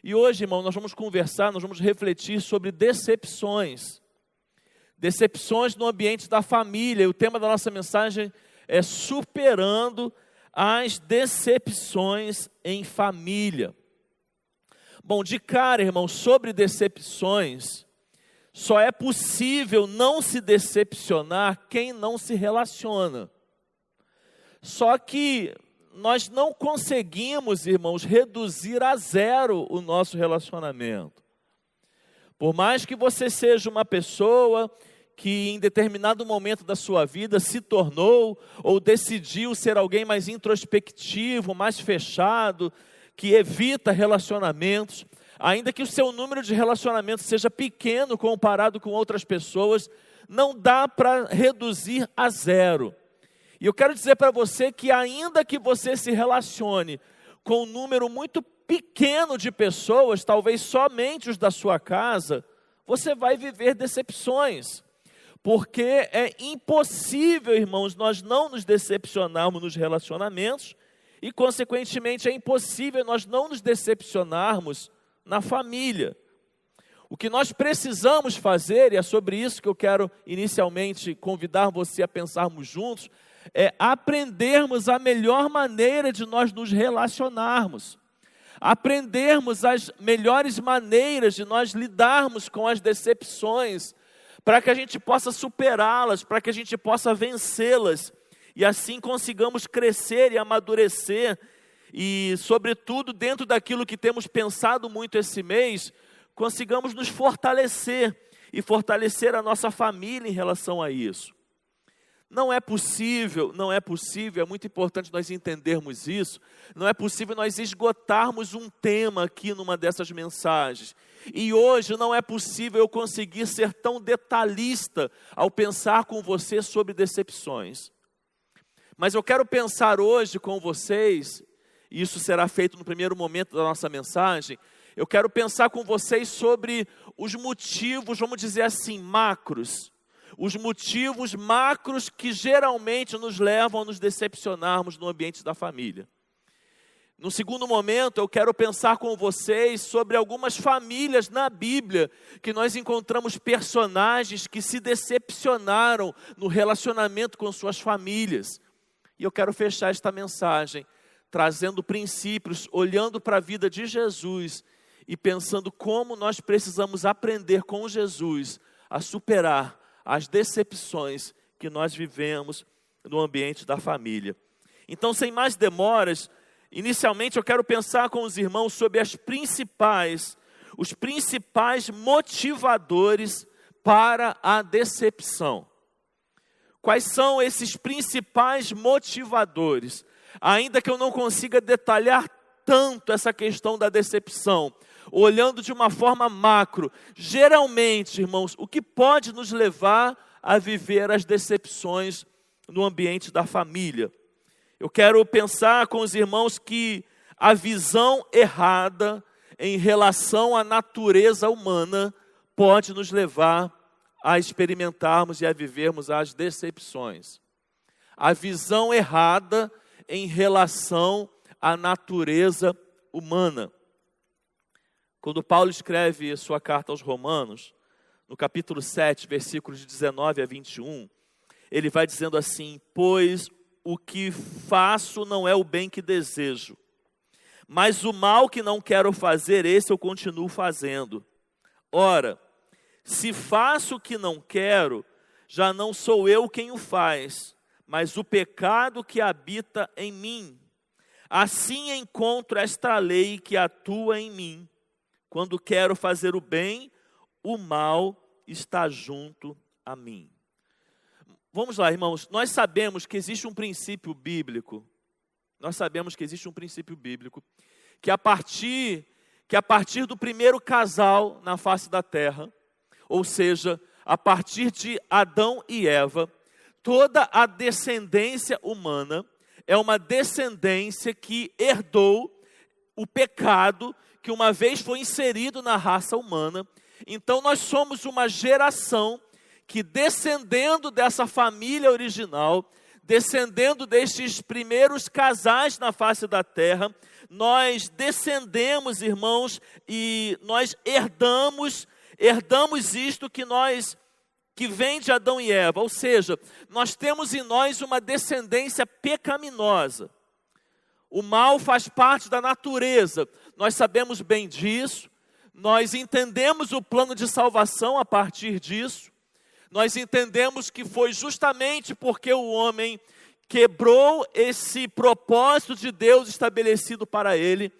E hoje, irmão, nós vamos conversar, nós vamos refletir sobre decepções. Decepções no ambiente da família. E o tema da nossa mensagem é superando as decepções em família. Bom, de cara, irmão, sobre decepções, só é possível não se decepcionar quem não se relaciona. Só que nós não conseguimos, irmãos, reduzir a zero o nosso relacionamento. Por mais que você seja uma pessoa que em determinado momento da sua vida se tornou ou decidiu ser alguém mais introspectivo, mais fechado, que evita relacionamentos, ainda que o seu número de relacionamentos seja pequeno comparado com outras pessoas, não dá para reduzir a zero. E eu quero dizer para você que ainda que você se relacione com um número muito pequeno de pessoas, talvez somente os da sua casa, você vai viver decepções. Porque é impossível, irmãos, nós não nos decepcionarmos nos relacionamentos e, consequentemente, é impossível nós não nos decepcionarmos na família. O que nós precisamos fazer, e é sobre isso que eu quero inicialmente convidar você a pensarmos juntos, é aprendermos a melhor maneira de nós nos relacionarmos. Aprendermos as melhores maneiras de nós lidarmos com as decepções, para que a gente possa superá-las, para que a gente possa vencê-las, e assim consigamos crescer e amadurecer, e sobretudo dentro daquilo que temos pensado muito esse mês, consigamos nos fortalecer, e fortalecer a nossa família em relação a isso. Não é possível, é muito importante nós entendermos isso, não é possível nós esgotarmos um tema aqui numa dessas mensagens. E hoje não é possível eu conseguir ser tão detalhista ao pensar com você sobre decepções. Mas eu quero pensar hoje com vocês, e isso será feito no primeiro momento da nossa mensagem, eu quero pensar com vocês sobre os motivos, vamos dizer assim, macros. Os motivos macros que geralmente nos levam a nos decepcionarmos no ambiente da família. No segundo momento, eu quero pensar com vocês sobre algumas famílias na Bíblia, que nós encontramos personagens que se decepcionaram no relacionamento com suas famílias. E eu quero fechar esta mensagem, trazendo princípios, olhando para a vida de Jesus e pensando como nós precisamos aprender com Jesus a superar as decepções que nós vivemos no ambiente da família. Então, sem mais demoras, inicialmente eu quero pensar com os irmãos sobre os principais motivadores para a decepção. Quais são esses principais motivadores? Ainda que eu não consiga detalhar tanto essa questão da decepção, olhando de uma forma macro, geralmente, irmãos, o que pode nos levar a viver as decepções no ambiente da família? Eu quero pensar com os irmãos que a visão errada em relação à natureza humana pode nos levar a experimentarmos e a vivermos as decepções. A visão errada em relação à natureza humana. Quando Paulo escreve sua carta aos Romanos, no capítulo 7, versículos de 19 a 21, ele vai dizendo assim: pois o que faço não é o bem que desejo, mas o mal que não quero fazer, esse eu continuo fazendo. Ora, se faço o que não quero, já não sou eu quem o faz, mas o pecado que habita em mim. Assim encontro esta lei que atua em mim. Quando quero fazer o bem, o mal está junto a mim. Vamos lá, irmãos. Nós sabemos que existe um princípio bíblico. Que a partir do primeiro casal na face da terra, ou seja, a partir de Adão e Eva, toda a descendência humana é uma descendência que herdou o pecado que uma vez foi inserido na raça humana. Então nós somos uma geração que, descendendo dessa família original, descendendo destes primeiros casais na face da terra, nós descendemos, irmãos, e nós herdamos isto que vem de Adão e Eva, ou seja, nós temos em nós uma descendência pecaminosa. O mal faz parte da natureza, nós sabemos bem disso, nós entendemos o plano de salvação a partir disso, nós entendemos que foi justamente porque o homem quebrou esse propósito de Deus estabelecido para ele,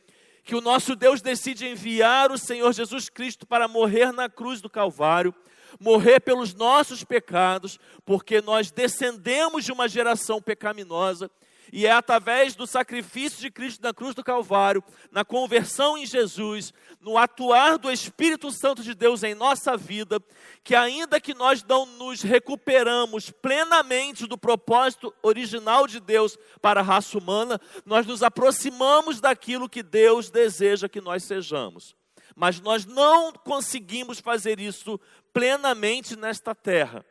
que o nosso Deus decide enviar o Senhor Jesus Cristo para morrer na cruz do Calvário, morrer pelos nossos pecados, porque nós descendemos de uma geração pecaminosa, e é através do sacrifício de Cristo na cruz do Calvário, na conversão em Jesus, no atuar do Espírito Santo de Deus em nossa vida, que ainda que nós não nos recuperamos plenamente do propósito original de Deus para a raça humana, nós nos aproximamos daquilo que Deus deseja que nós sejamos. Mas nós não conseguimos fazer isso plenamente nesta terra.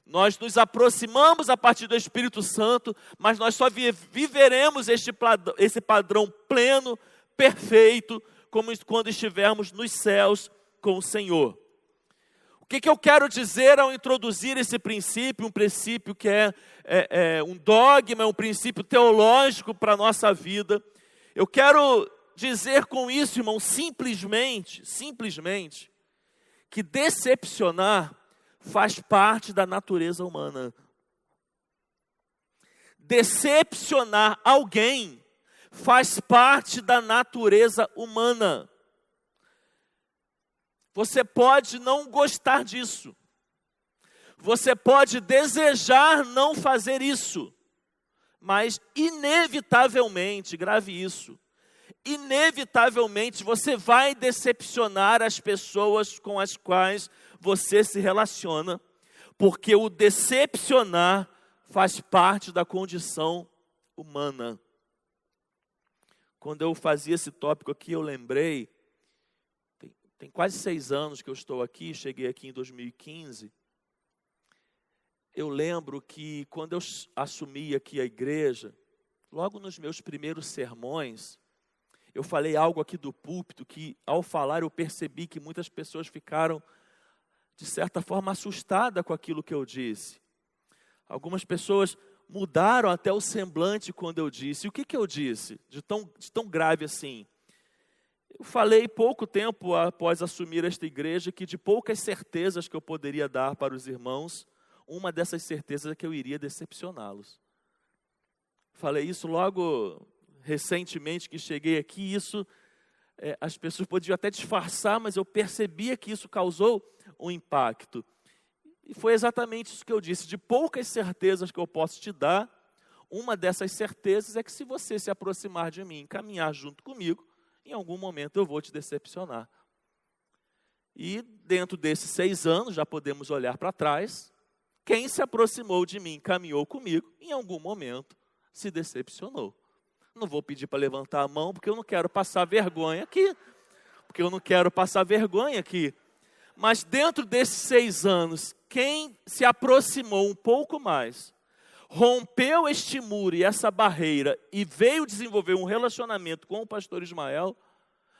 Nós nos aproximamos a partir do Espírito Santo, mas nós só viveremos esse padrão pleno, perfeito, como quando estivermos nos céus com o Senhor. O que eu quero dizer ao introduzir esse princípio, um princípio que é um dogma, um princípio teológico para a nossa vida? Eu quero dizer com isso, irmão, simplesmente, que decepcionar faz parte da natureza humana. Decepcionar alguém faz parte da natureza humana. Você pode não gostar disso. Você pode desejar não fazer isso. Mas inevitavelmente, grave isso, inevitavelmente você vai decepcionar as pessoas com as quais você se relaciona, porque o decepcionar faz parte da condição humana. Quando eu fazia esse tópico aqui, eu lembrei, tem quase 6 anos que eu estou aqui, cheguei aqui em 2015, eu lembro que quando eu assumi aqui a igreja, logo nos meus primeiros sermões, eu falei algo aqui do púlpito que, ao falar, eu percebi que muitas pessoas ficaram, de certa forma, assustadas com aquilo que eu disse. Algumas pessoas mudaram até o semblante quando eu disse. E o que eu disse de tão grave assim? Eu falei pouco tempo após assumir esta igreja que de poucas certezas que eu poderia dar para os irmãos, uma dessas certezas é que eu iria decepcioná-los. Falei isso logo recentemente que cheguei aqui, as pessoas podiam até disfarçar, mas eu percebia que isso causou um impacto. E foi exatamente isso que eu disse, de poucas certezas que eu posso te dar, uma dessas certezas é que se você se aproximar de mim, caminhar junto comigo, em algum momento eu vou te decepcionar. E dentro desses 6 anos, já podemos olhar para trás, quem se aproximou de mim, caminhou comigo, em algum momento se decepcionou. Não vou pedir para levantar a mão, porque eu não quero passar vergonha aqui. Mas dentro desses 6 anos, quem se aproximou um pouco mais, rompeu este muro e essa barreira e veio desenvolver um relacionamento com o pastor Ismael,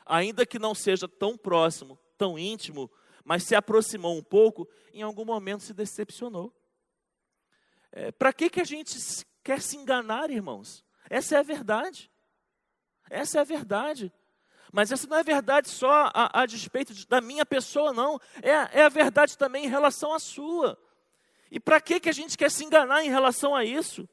ainda que não seja tão próximo, tão íntimo, mas se aproximou um pouco, em algum momento se decepcionou. Para que a gente quer se enganar, irmãos? Essa é a verdade. Essa é a verdade. Mas essa não é verdade só a despeito da minha pessoa, não. É a verdade também em relação à sua. E para que a gente quer se enganar em relação a isso?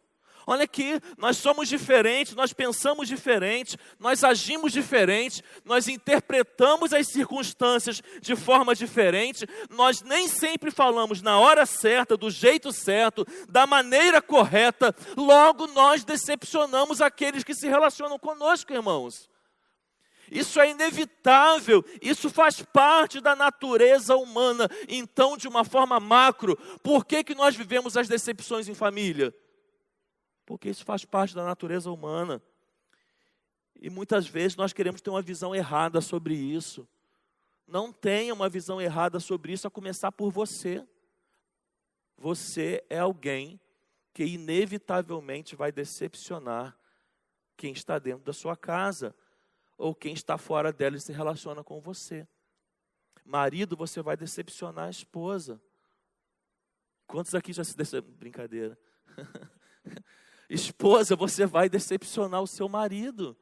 Olha aqui, nós somos diferentes, nós pensamos diferente, nós agimos diferente, nós interpretamos as circunstâncias de forma diferente, nós nem sempre falamos na hora certa, do jeito certo, da maneira correta, logo nós decepcionamos aqueles que se relacionam conosco, irmãos. Isso é inevitável, isso faz parte da natureza humana. Então, de uma forma macro, por que nós vivemos as decepções em família? Porque isso faz parte da natureza humana. E muitas vezes nós queremos ter uma visão errada sobre isso. Não tenha uma visão errada sobre isso, a começar por você. Você é alguém porque inevitavelmente vai decepcionar quem está dentro da sua casa, ou quem está fora dela e se relaciona com você. Marido, você vai decepcionar a esposa. Quantos aqui já se decepcionaram? Brincadeira. Esposa, você vai decepcionar o seu marido.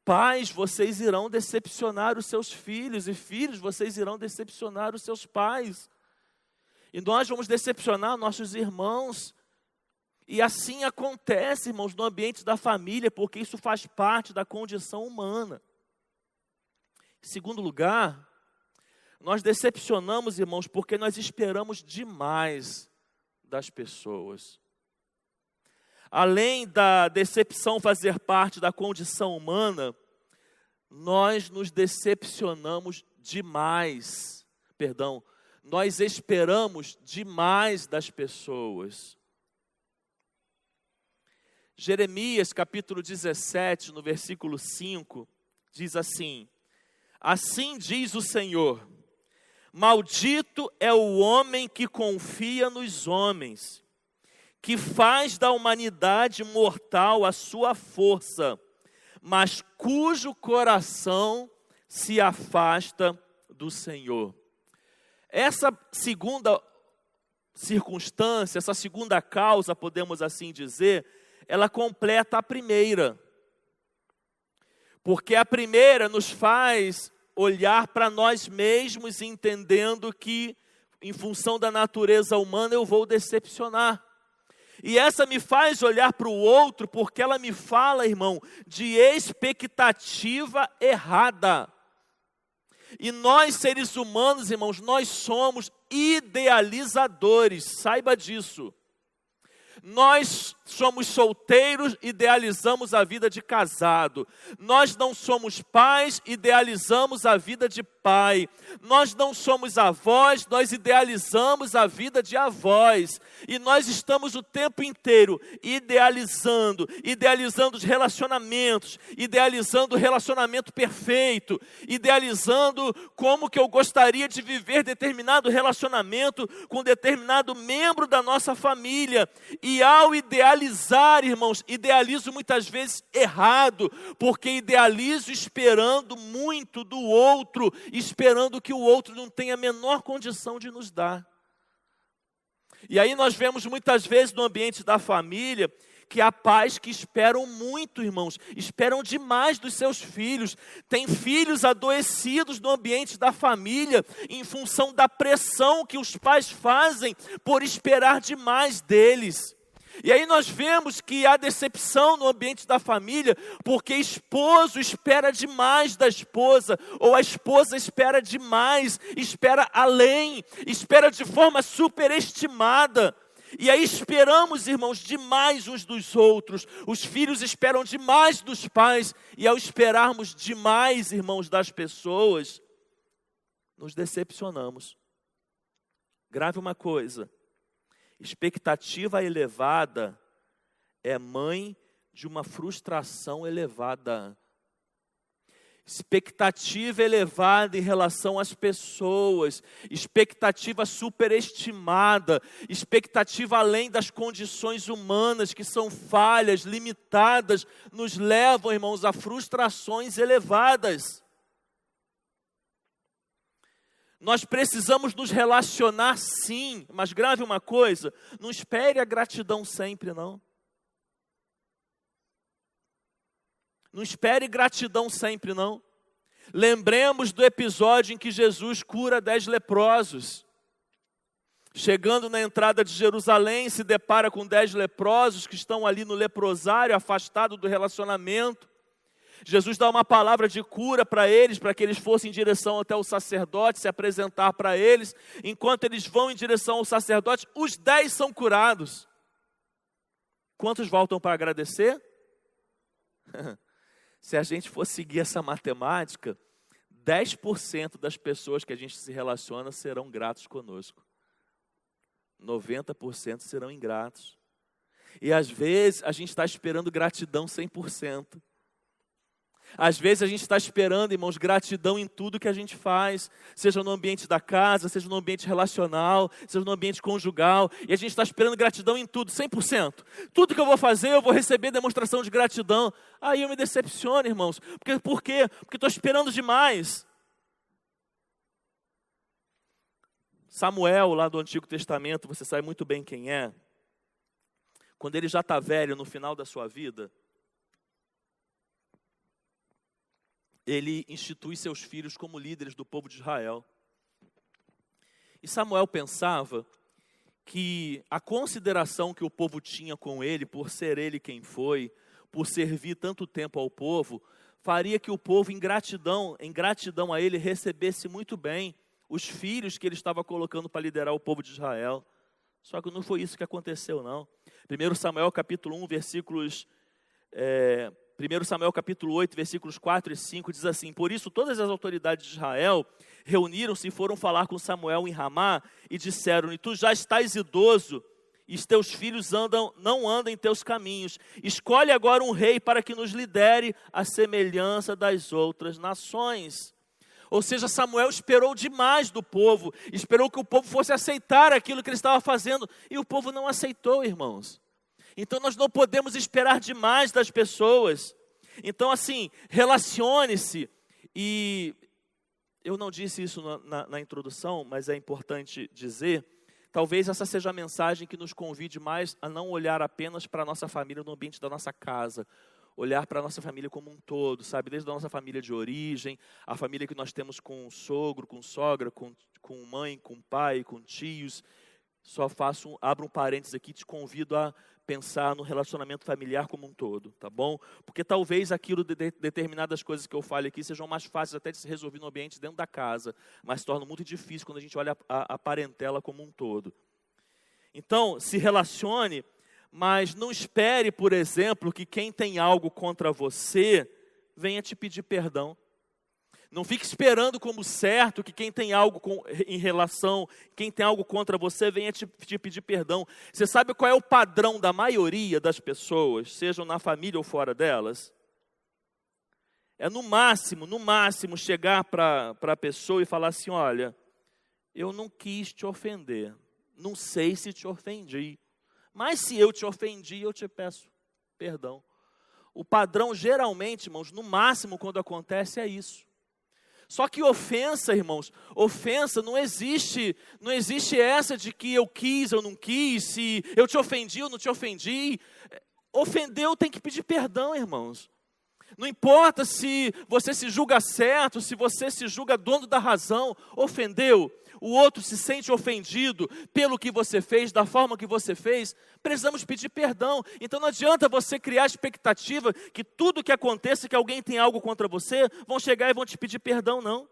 Pais, vocês irão decepcionar os seus filhos. E filhos, vocês irão decepcionar os seus pais. E nós vamos decepcionar nossos irmãos. E assim acontece, irmãos, no ambiente da família, porque isso faz parte da condição humana. Em segundo lugar, nós decepcionamos, irmãos, porque nós esperamos demais das pessoas. Além da decepção fazer parte da condição humana, nós nos decepcionamos demais. Nós esperamos demais das pessoas. Jeremias, capítulo 17, no versículo 5, diz assim: assim diz o Senhor, maldito é o homem que confia nos homens, que faz da humanidade mortal a sua força, mas cujo coração se afasta do Senhor. Essa segunda circunstância, essa segunda causa, podemos assim dizer, ela completa a primeira. Porque a primeira nos faz olhar para nós mesmos, entendendo que, em função da natureza humana, eu vou decepcionar. E essa me faz olhar para o outro, porque ela me fala, irmão, de expectativa errada. E nós, seres humanos, irmãos, nós somos idealizadores, saiba disso. Nós somos solteiros, idealizamos a vida de casado. Nós não somos pais, idealizamos a vida de pai. Nós não somos avós, nós idealizamos a vida de avós. E nós estamos o tempo inteiro idealizando os relacionamentos, idealizando o relacionamento perfeito, idealizando como que eu gostaria de viver determinado relacionamento com determinado membro da nossa família. E ao idealizar, irmãos, idealizo muitas vezes errado, porque idealizo esperando muito do outro, esperando que o outro não tenha a menor condição de nos dar. E aí nós vemos muitas vezes no ambiente da família, que há pais que esperam muito, irmãos, esperam demais dos seus filhos. Tem filhos adoecidos no ambiente da família, em função da pressão que os pais fazem por esperar demais deles. E aí nós vemos que há decepção no ambiente da família, porque esposo espera demais da esposa, ou a esposa espera demais, espera além, espera de forma superestimada. E aí esperamos, irmãos, demais uns dos outros. Os filhos esperam demais dos pais, e ao esperarmos demais, irmãos, das pessoas, nos decepcionamos. Grave uma coisa. Expectativa elevada é mãe de uma frustração elevada. Expectativa elevada em relação às pessoas, expectativa superestimada, expectativa além das condições humanas que são falhas, limitadas, nos levam, irmãos, a frustrações elevadas. Nós precisamos nos relacionar sim, mas grave uma coisa, não espere a gratidão sempre, não. Não espere gratidão sempre, não. Lembremos do episódio em que Jesus cura 10 leprosos. Chegando na entrada de Jerusalém, se depara com 10 leprosos que estão ali no leprosário, afastados do relacionamento. Jesus dá uma palavra de cura para eles, para que eles fossem em direção até o sacerdote, se apresentar para eles. Enquanto eles vão em direção ao sacerdote, os 10 são curados. Quantos voltam para agradecer? Se a gente for seguir essa matemática, 10% das pessoas que a gente se relaciona serão gratos conosco. 90% serão ingratos. E às vezes a gente está esperando gratidão 100%. Às vezes a gente está esperando, irmãos, gratidão em tudo que a gente faz, seja no ambiente da casa, seja no ambiente relacional, seja no ambiente conjugal, e a gente está esperando gratidão em tudo, 100%. Tudo que eu vou fazer, eu vou receber demonstração de gratidão. Aí eu me decepciono, irmãos. Por quê? Porque estou esperando demais. Samuel, lá do Antigo Testamento, você sabe muito bem quem é. Quando ele já está velho, no final da sua vida, ele institui seus filhos como líderes do povo de Israel. E Samuel pensava que a consideração que o povo tinha com ele, por ser ele quem foi, por servir tanto tempo ao povo, faria que o povo, em gratidão a ele, recebesse muito bem os filhos que ele estava colocando para liderar o povo de Israel. Só que não foi isso que aconteceu, não. 1 Samuel capítulo 1, versículos... 1 Samuel capítulo 8, versículos 4 e 5, diz assim: por isso todas as autoridades de Israel reuniram-se e foram falar com Samuel em Ramá e disseram-lhe: tu já estás idoso e os teus filhos não andam em teus caminhos. Escolhe agora um rei para que nos lidere à semelhança das outras nações. Ou seja, Samuel esperou demais do povo, esperou que o povo fosse aceitar aquilo que ele estava fazendo, e o povo não aceitou, irmãos. Então nós não podemos esperar demais das pessoas. Então assim, relacione-se. E eu não disse isso na introdução, mas é importante dizer, talvez essa seja a mensagem que nos convide mais a não olhar apenas para a nossa família no ambiente da nossa casa, olhar para a nossa família como um todo, sabe? Desde a nossa família de origem, a família que nós temos com sogro, com sogra, com mãe, com pai, com tios. Abro um parênteses aqui, te convido a pensar no relacionamento familiar como um todo, tá bom? Porque talvez aquilo de determinadas coisas que eu fale aqui sejam mais fáceis até de se resolver no ambiente dentro da casa, mas se torna muito difícil quando a gente olha a parentela como um todo. Então, se relacione, mas não espere, por exemplo, que quem tem algo contra você venha te pedir perdão. Não fique esperando como certo que quem tem algo quem tem algo contra você venha te pedir perdão. Você sabe qual é o padrão da maioria das pessoas, sejam na família ou fora delas? É no máximo chegar para a pessoa e falar assim: olha, eu não quis te ofender, não sei se te ofendi, mas se eu te ofendi, eu te peço perdão. O padrão geralmente, irmãos, no máximo quando acontece é isso. Só que ofensa, irmãos, ofensa não existe essa de que eu quis, eu não quis, se eu te ofendi, eu não te ofendi. Ofendeu, tem que pedir perdão, irmãos. Não importa se você se julga certo, se você se julga dono da razão, ofendeu. O outro se sente ofendido pelo que você fez, da forma que você fez, precisamos pedir perdão. Então não adianta você criar a expectativa que tudo que aconteça, que alguém tem algo contra você, vão chegar e vão te pedir perdão, não.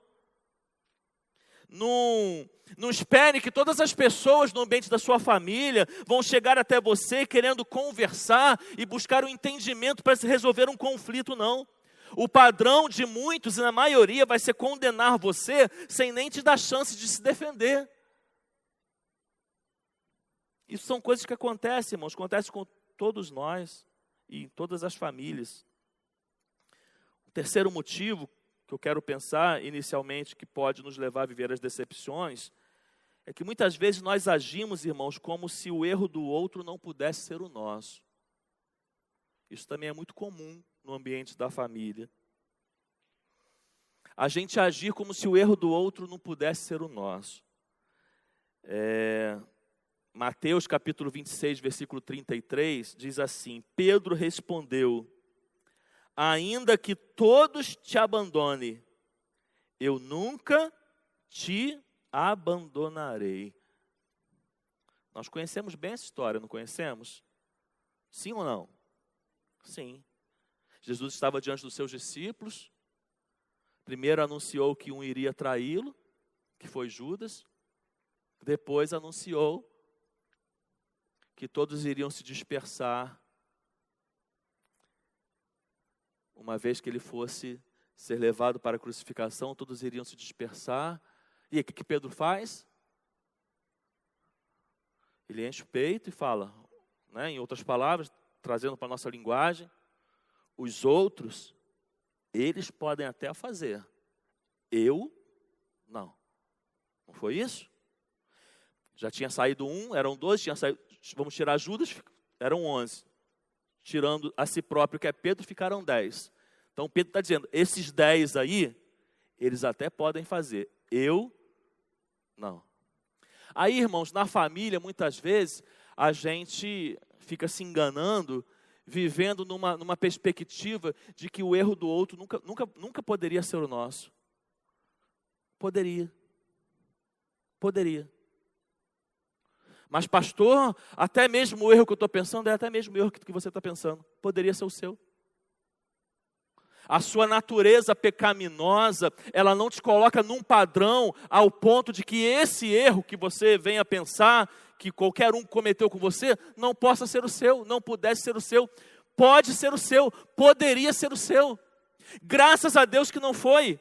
Não espere que todas as pessoas no ambiente da sua família vão chegar até você querendo conversar e buscar um entendimento para se resolver um conflito, não. O padrão de muitos, e na maioria, vai ser condenar você sem nem te dar chance de se defender. Isso são coisas que acontecem, irmãos, acontece com todos nós e em todas as famílias. O terceiro motivo que eu quero pensar inicialmente que pode nos levar a viver as decepções é que muitas vezes nós agimos, irmãos, como se o erro do outro não pudesse ser o nosso. Isso também é muito comum no ambiente da família. A gente agir como se o erro do outro não pudesse ser o nosso. Mateus capítulo 26, versículo 33, diz assim: Pedro respondeu: ainda que todos te abandonem, eu nunca te abandonarei. Nós conhecemos bem essa história, não conhecemos? Sim ou não? Sim. Jesus estava diante dos seus discípulos. Primeiro anunciou que um iria traí-lo, que foi Judas. Depois anunciou que todos iriam se dispersar, uma vez que ele fosse ser levado para a crucificação, todos iriam se dispersar. E o que Pedro faz? Ele enche o peito e fala, né, em outras palavras, trazendo para a nossa linguagem, os outros Eles podem até fazer, eu não. Não foi isso? Já tinha saído um, eram 12, tinha saído, vamos tirar Judas, eram 11. Tirando a si próprio, que é Pedro, ficaram 10. Então Pedro está dizendo, esses 10 aí, eles até podem fazer, eu não. Aí, irmãos, na família, muitas vezes, a gente fica se enganando, vivendo numa perspectiva de que o erro do outro nunca poderia ser o nosso. Poderia. Mas pastor, até mesmo o erro que eu estou pensando é até mesmo o erro que você está pensando. Poderia ser o seu. A sua natureza pecaminosa, ela não te coloca num padrão ao ponto de que esse erro que você venha pensar, que qualquer um cometeu com você, não possa ser o seu, não pudesse ser o seu. Pode ser o seu, poderia ser o seu. Graças a Deus que não foi.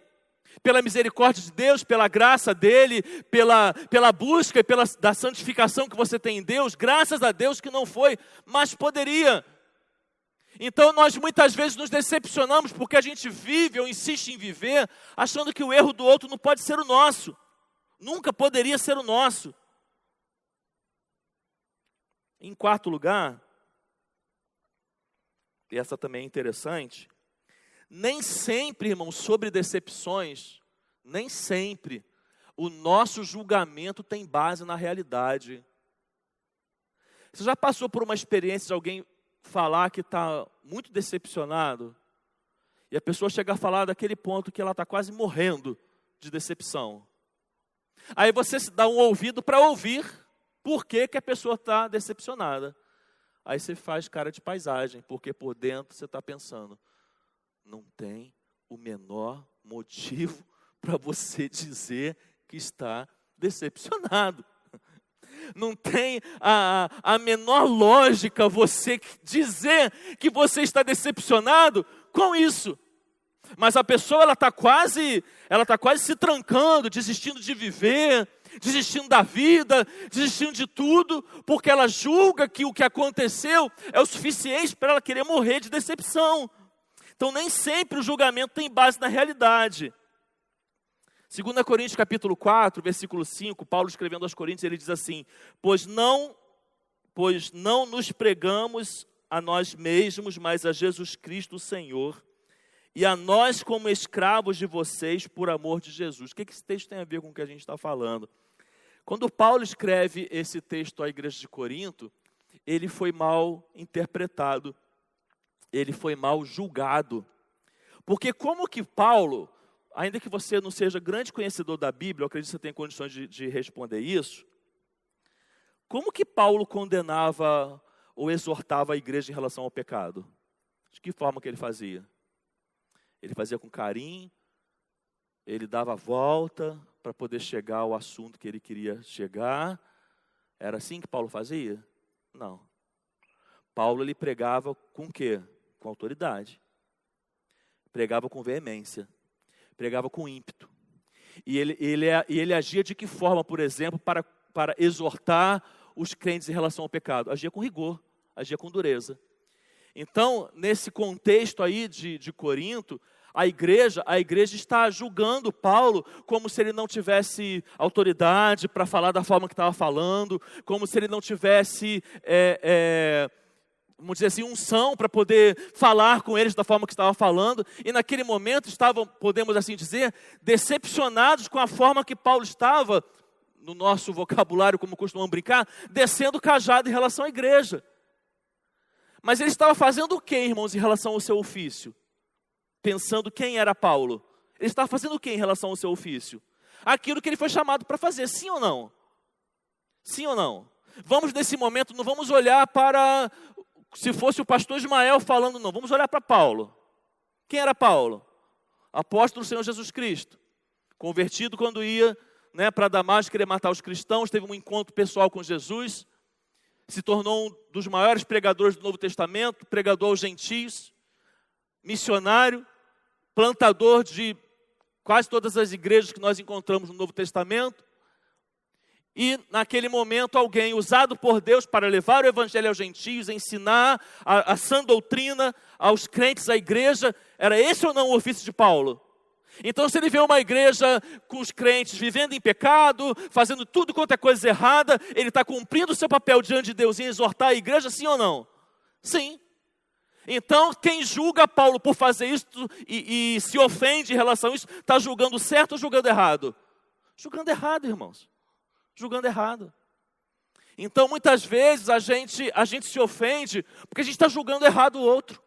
Pela misericórdia de Deus, pela graça dele, pela busca e da santificação que você tem em Deus, graças a Deus que não foi, mas poderia. Então nós muitas vezes nos decepcionamos porque a gente vive ou insiste em viver achando que o erro do outro não pode ser o nosso. Nunca poderia ser o nosso. Em quarto lugar, e essa também é interessante, nem sempre, irmãos, sobre decepções, nem sempre o nosso julgamento tem base na realidade. Você já passou por uma experiência de alguém falar que está muito decepcionado, e a pessoa chega a falar daquele ponto que ela está quase morrendo de decepção. Aí você se dá um ouvido para ouvir por que a pessoa está decepcionada. Aí você faz cara de paisagem, porque por dentro você está pensando, não tem o menor motivo para você dizer que está decepcionado. Não tem a menor lógica você dizer que você está decepcionado com isso. Mas a pessoa ela está quase se trancando, desistindo de viver, desistindo da vida, desistindo de tudo, porque ela julga que o que aconteceu é o suficiente para ela querer morrer de decepção. Então nem sempre o julgamento tem base na realidade. 2 Coríntios capítulo 4, versículo 5, Paulo escrevendo aos Coríntios, ele diz assim, pois não nos pregamos a nós mesmos, mas a Jesus Cristo o Senhor, e a nós como escravos de vocês por amor de Jesus. O que esse texto tem a ver com o que a gente está falando? Quando Paulo escreve esse texto à igreja de Corinto, ele foi mal interpretado, ele foi mal julgado. Porque como que Paulo, ainda que você não seja grande conhecedor da Bíblia, eu acredito que você tem condições de responder isso, como que Paulo condenava ou exortava a igreja em relação ao pecado? De que forma que ele fazia? Ele fazia com carinho, ele dava a volta para poder chegar ao assunto que ele queria chegar. Era assim que Paulo fazia? Não. Paulo ele pregava com o quê? Com autoridade. Pregava com veemência. Pregava com ímpeto. E ele agia de que forma, por exemplo, para exortar os crentes em relação ao pecado? Agia com rigor, agia com dureza. Então, nesse contexto aí de Corinto, a igreja está julgando Paulo como se ele não tivesse autoridade para falar da forma que estava falando, como se ele não tivesse, vamos dizer assim, unção para poder falar com eles da forma que estava falando. E naquele momento estavam, podemos assim dizer, decepcionados com a forma que Paulo estava, no nosso vocabulário, como costumamos brincar, descendo o cajado em relação à igreja. Mas ele estava fazendo o que, irmãos, em relação ao seu ofício? Pensando quem era Paulo. Ele estava fazendo o que em relação ao seu ofício? Aquilo que ele foi chamado para fazer, sim ou não? Sim ou não? Vamos nesse momento, não vamos olhar para, se fosse o pastor Ismael falando, não. Vamos olhar para Paulo. Quem era Paulo? Apóstolo do Senhor Jesus Cristo. Convertido quando ia para Damasco querer matar os cristãos, teve um encontro pessoal com Jesus, se tornou um dos maiores pregadores do Novo Testamento, pregador aos gentios, missionário, plantador de quase todas as igrejas que nós encontramos no Novo Testamento. E naquele momento alguém usado por Deus para levar o evangelho aos gentios, ensinar a sã doutrina aos crentes, à igreja, era esse ou não o ofício de Paulo? Então se ele vê uma igreja com os crentes vivendo em pecado, fazendo tudo quanto é coisa errada, ele está cumprindo o seu papel diante de Deus em exortar a igreja, sim ou não? Sim. Então quem julga Paulo por fazer isso e se ofende em relação a isso, está julgando certo ou julgando errado? Julgando errado, irmãos. Julgando errado. Então muitas vezes a gente se ofende porque a gente está julgando errado o outro.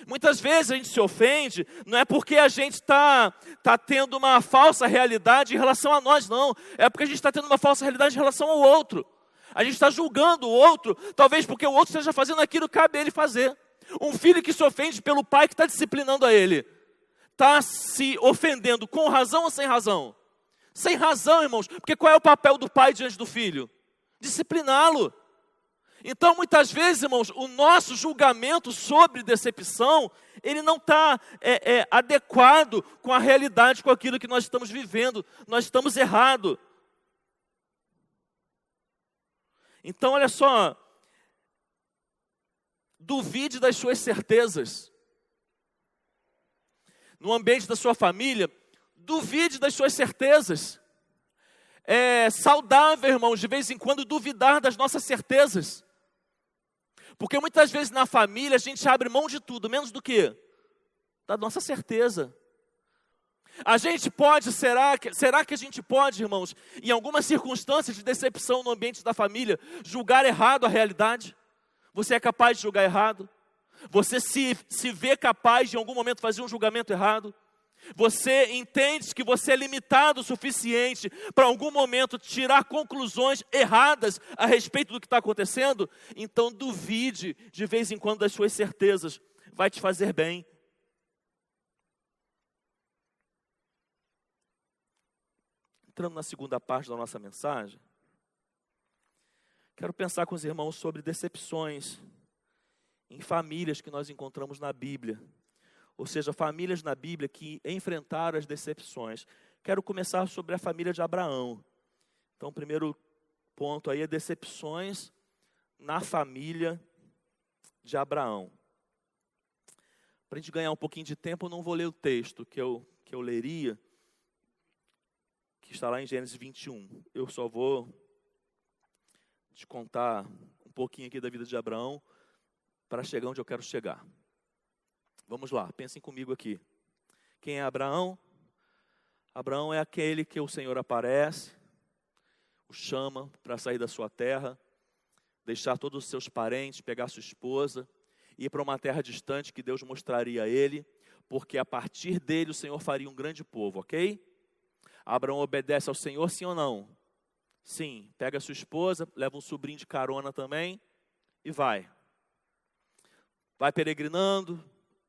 Muitas vezes a gente se ofende, não é porque a gente está tendo uma falsa realidade em relação a nós, não. É porque a gente está tendo uma falsa realidade em relação ao outro. A gente está julgando o outro, talvez porque o outro esteja fazendo aquilo que cabe a ele fazer. Um filho que se ofende pelo pai que está disciplinando a ele, está se ofendendo com razão ou sem razão? Sem razão, irmãos, porque qual é o papel do pai diante do filho? Discipliná-lo. Então, muitas vezes, irmãos, o nosso julgamento sobre decepção, ele não está adequado com a realidade, com aquilo que nós estamos vivendo. Nós estamos errados. Então, olha só, duvide das suas certezas. No ambiente da sua família, duvide das suas certezas. É saudável, irmãos, de vez em quando duvidar das nossas certezas. Porque muitas vezes na família a gente abre mão de tudo, menos do que? Da nossa certeza. A gente pode, será que a gente pode, irmãos, em algumas circunstâncias de decepção no ambiente da família, julgar errado a realidade? Você é capaz de julgar errado? Você se vê capaz de em algum momento fazer um julgamento errado? Você entende que você é limitado o suficiente para em algum momento tirar conclusões erradas a respeito do que está acontecendo? Então duvide de vez em quando das suas certezas, vai te fazer bem. Entrando na segunda parte da nossa mensagem, quero pensar com os irmãos sobre decepções em famílias que nós encontramos na Bíblia. Ou seja, famílias na Bíblia que enfrentaram as decepções. Quero começar sobre a família de Abraão. Então, o primeiro ponto aí é decepções na família de Abraão. Para a gente ganhar um pouquinho de tempo, eu não vou ler o texto que eu leria, que está lá em Gênesis 21. Eu só vou te contar um pouquinho aqui da vida de Abraão para chegar onde eu quero chegar. Vamos lá, pensem comigo aqui. Quem é Abraão? Abraão é aquele que o Senhor aparece, o chama para sair da sua terra, deixar todos os seus parentes, pegar sua esposa, ir para uma terra distante que Deus mostraria a ele, porque a partir dele o Senhor faria um grande povo, ok? Abraão obedece ao Senhor, sim ou não? Sim, pega sua esposa, leva um sobrinho de carona também e vai. Vai peregrinando,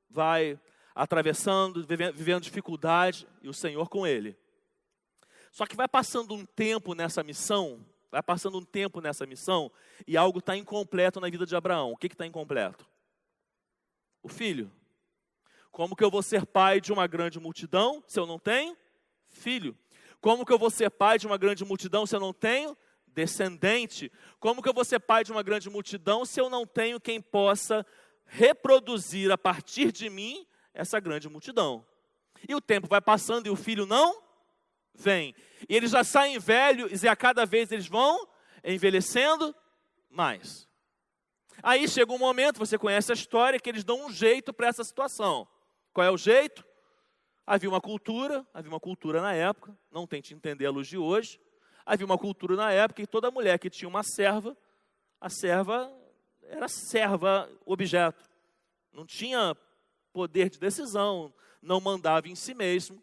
vai atravessando, vivendo dificuldade, e o Senhor com ele. Só que vai passando um tempo nessa missão, e algo está incompleto na vida de Abraão. O que está incompleto? O filho. Como que eu vou ser pai de uma grande multidão se eu não tenho filho? Como que eu vou ser pai de uma grande multidão se eu não tenho descendente? Como que eu vou ser pai de uma grande multidão se eu não tenho quem possa reproduzir a partir de mim essa grande multidão? E o tempo vai passando e o filho não vem. E eles já saem velhos e a cada vez eles vão envelhecendo mais. Aí chega um momento, você conhece a história, que eles dão um jeito para essa situação. Qual é o jeito? Havia uma cultura na época, não tente entender a luz de hoje. Havia uma cultura na época que toda mulher que tinha uma serva, a serva era serva objeto, não tinha poder de decisão, não mandava em si mesmo.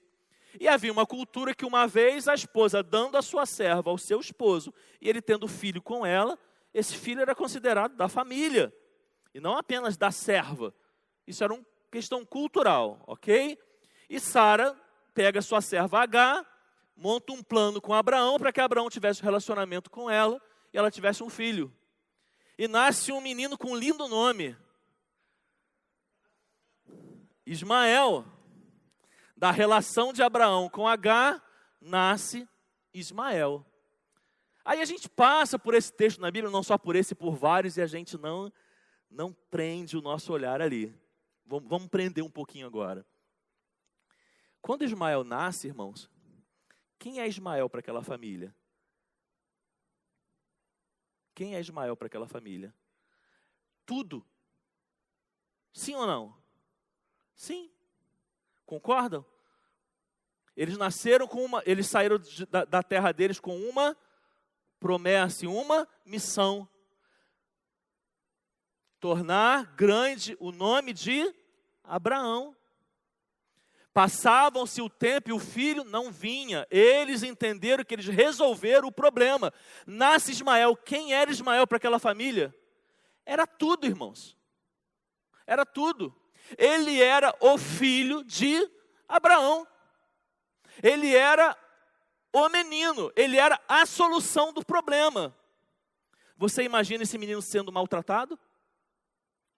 E havia uma cultura que uma vez a esposa dando a sua serva ao seu esposo, e ele tendo filho com ela, esse filho era considerado da família, e não apenas da serva. Isso era uma questão cultural, ok? E Sara pega a sua serva Agar, monta um plano com Abraão, para que Abraão tivesse um relacionamento com ela, e ela tivesse um filho. E nasce um menino com um lindo nome, Ismael. Da relação de Abraão com Agar, nasce Ismael. Aí a gente passa por esse texto na Bíblia, não só por esse, por vários, e a gente não prende o nosso olhar ali. Vamos prender um pouquinho agora. Quando Ismael nasce, irmãos, quem é Ismael para aquela família? Quem é Ismael para aquela família? Tudo. Sim ou não? Sim. Concordam? Eles nasceram eles saíram da terra deles com uma promessa e uma missão. Tornar grande o nome de Abraão. Passavam-se o tempo e o filho não vinha. Eles entenderam que eles resolveram o problema. Nasce Ismael. Quem era Ismael para aquela família? Era tudo, irmãos. Era tudo. Ele era o filho de Abraão. Ele era o menino. Ele era a solução do problema. Você imagina esse menino sendo maltratado?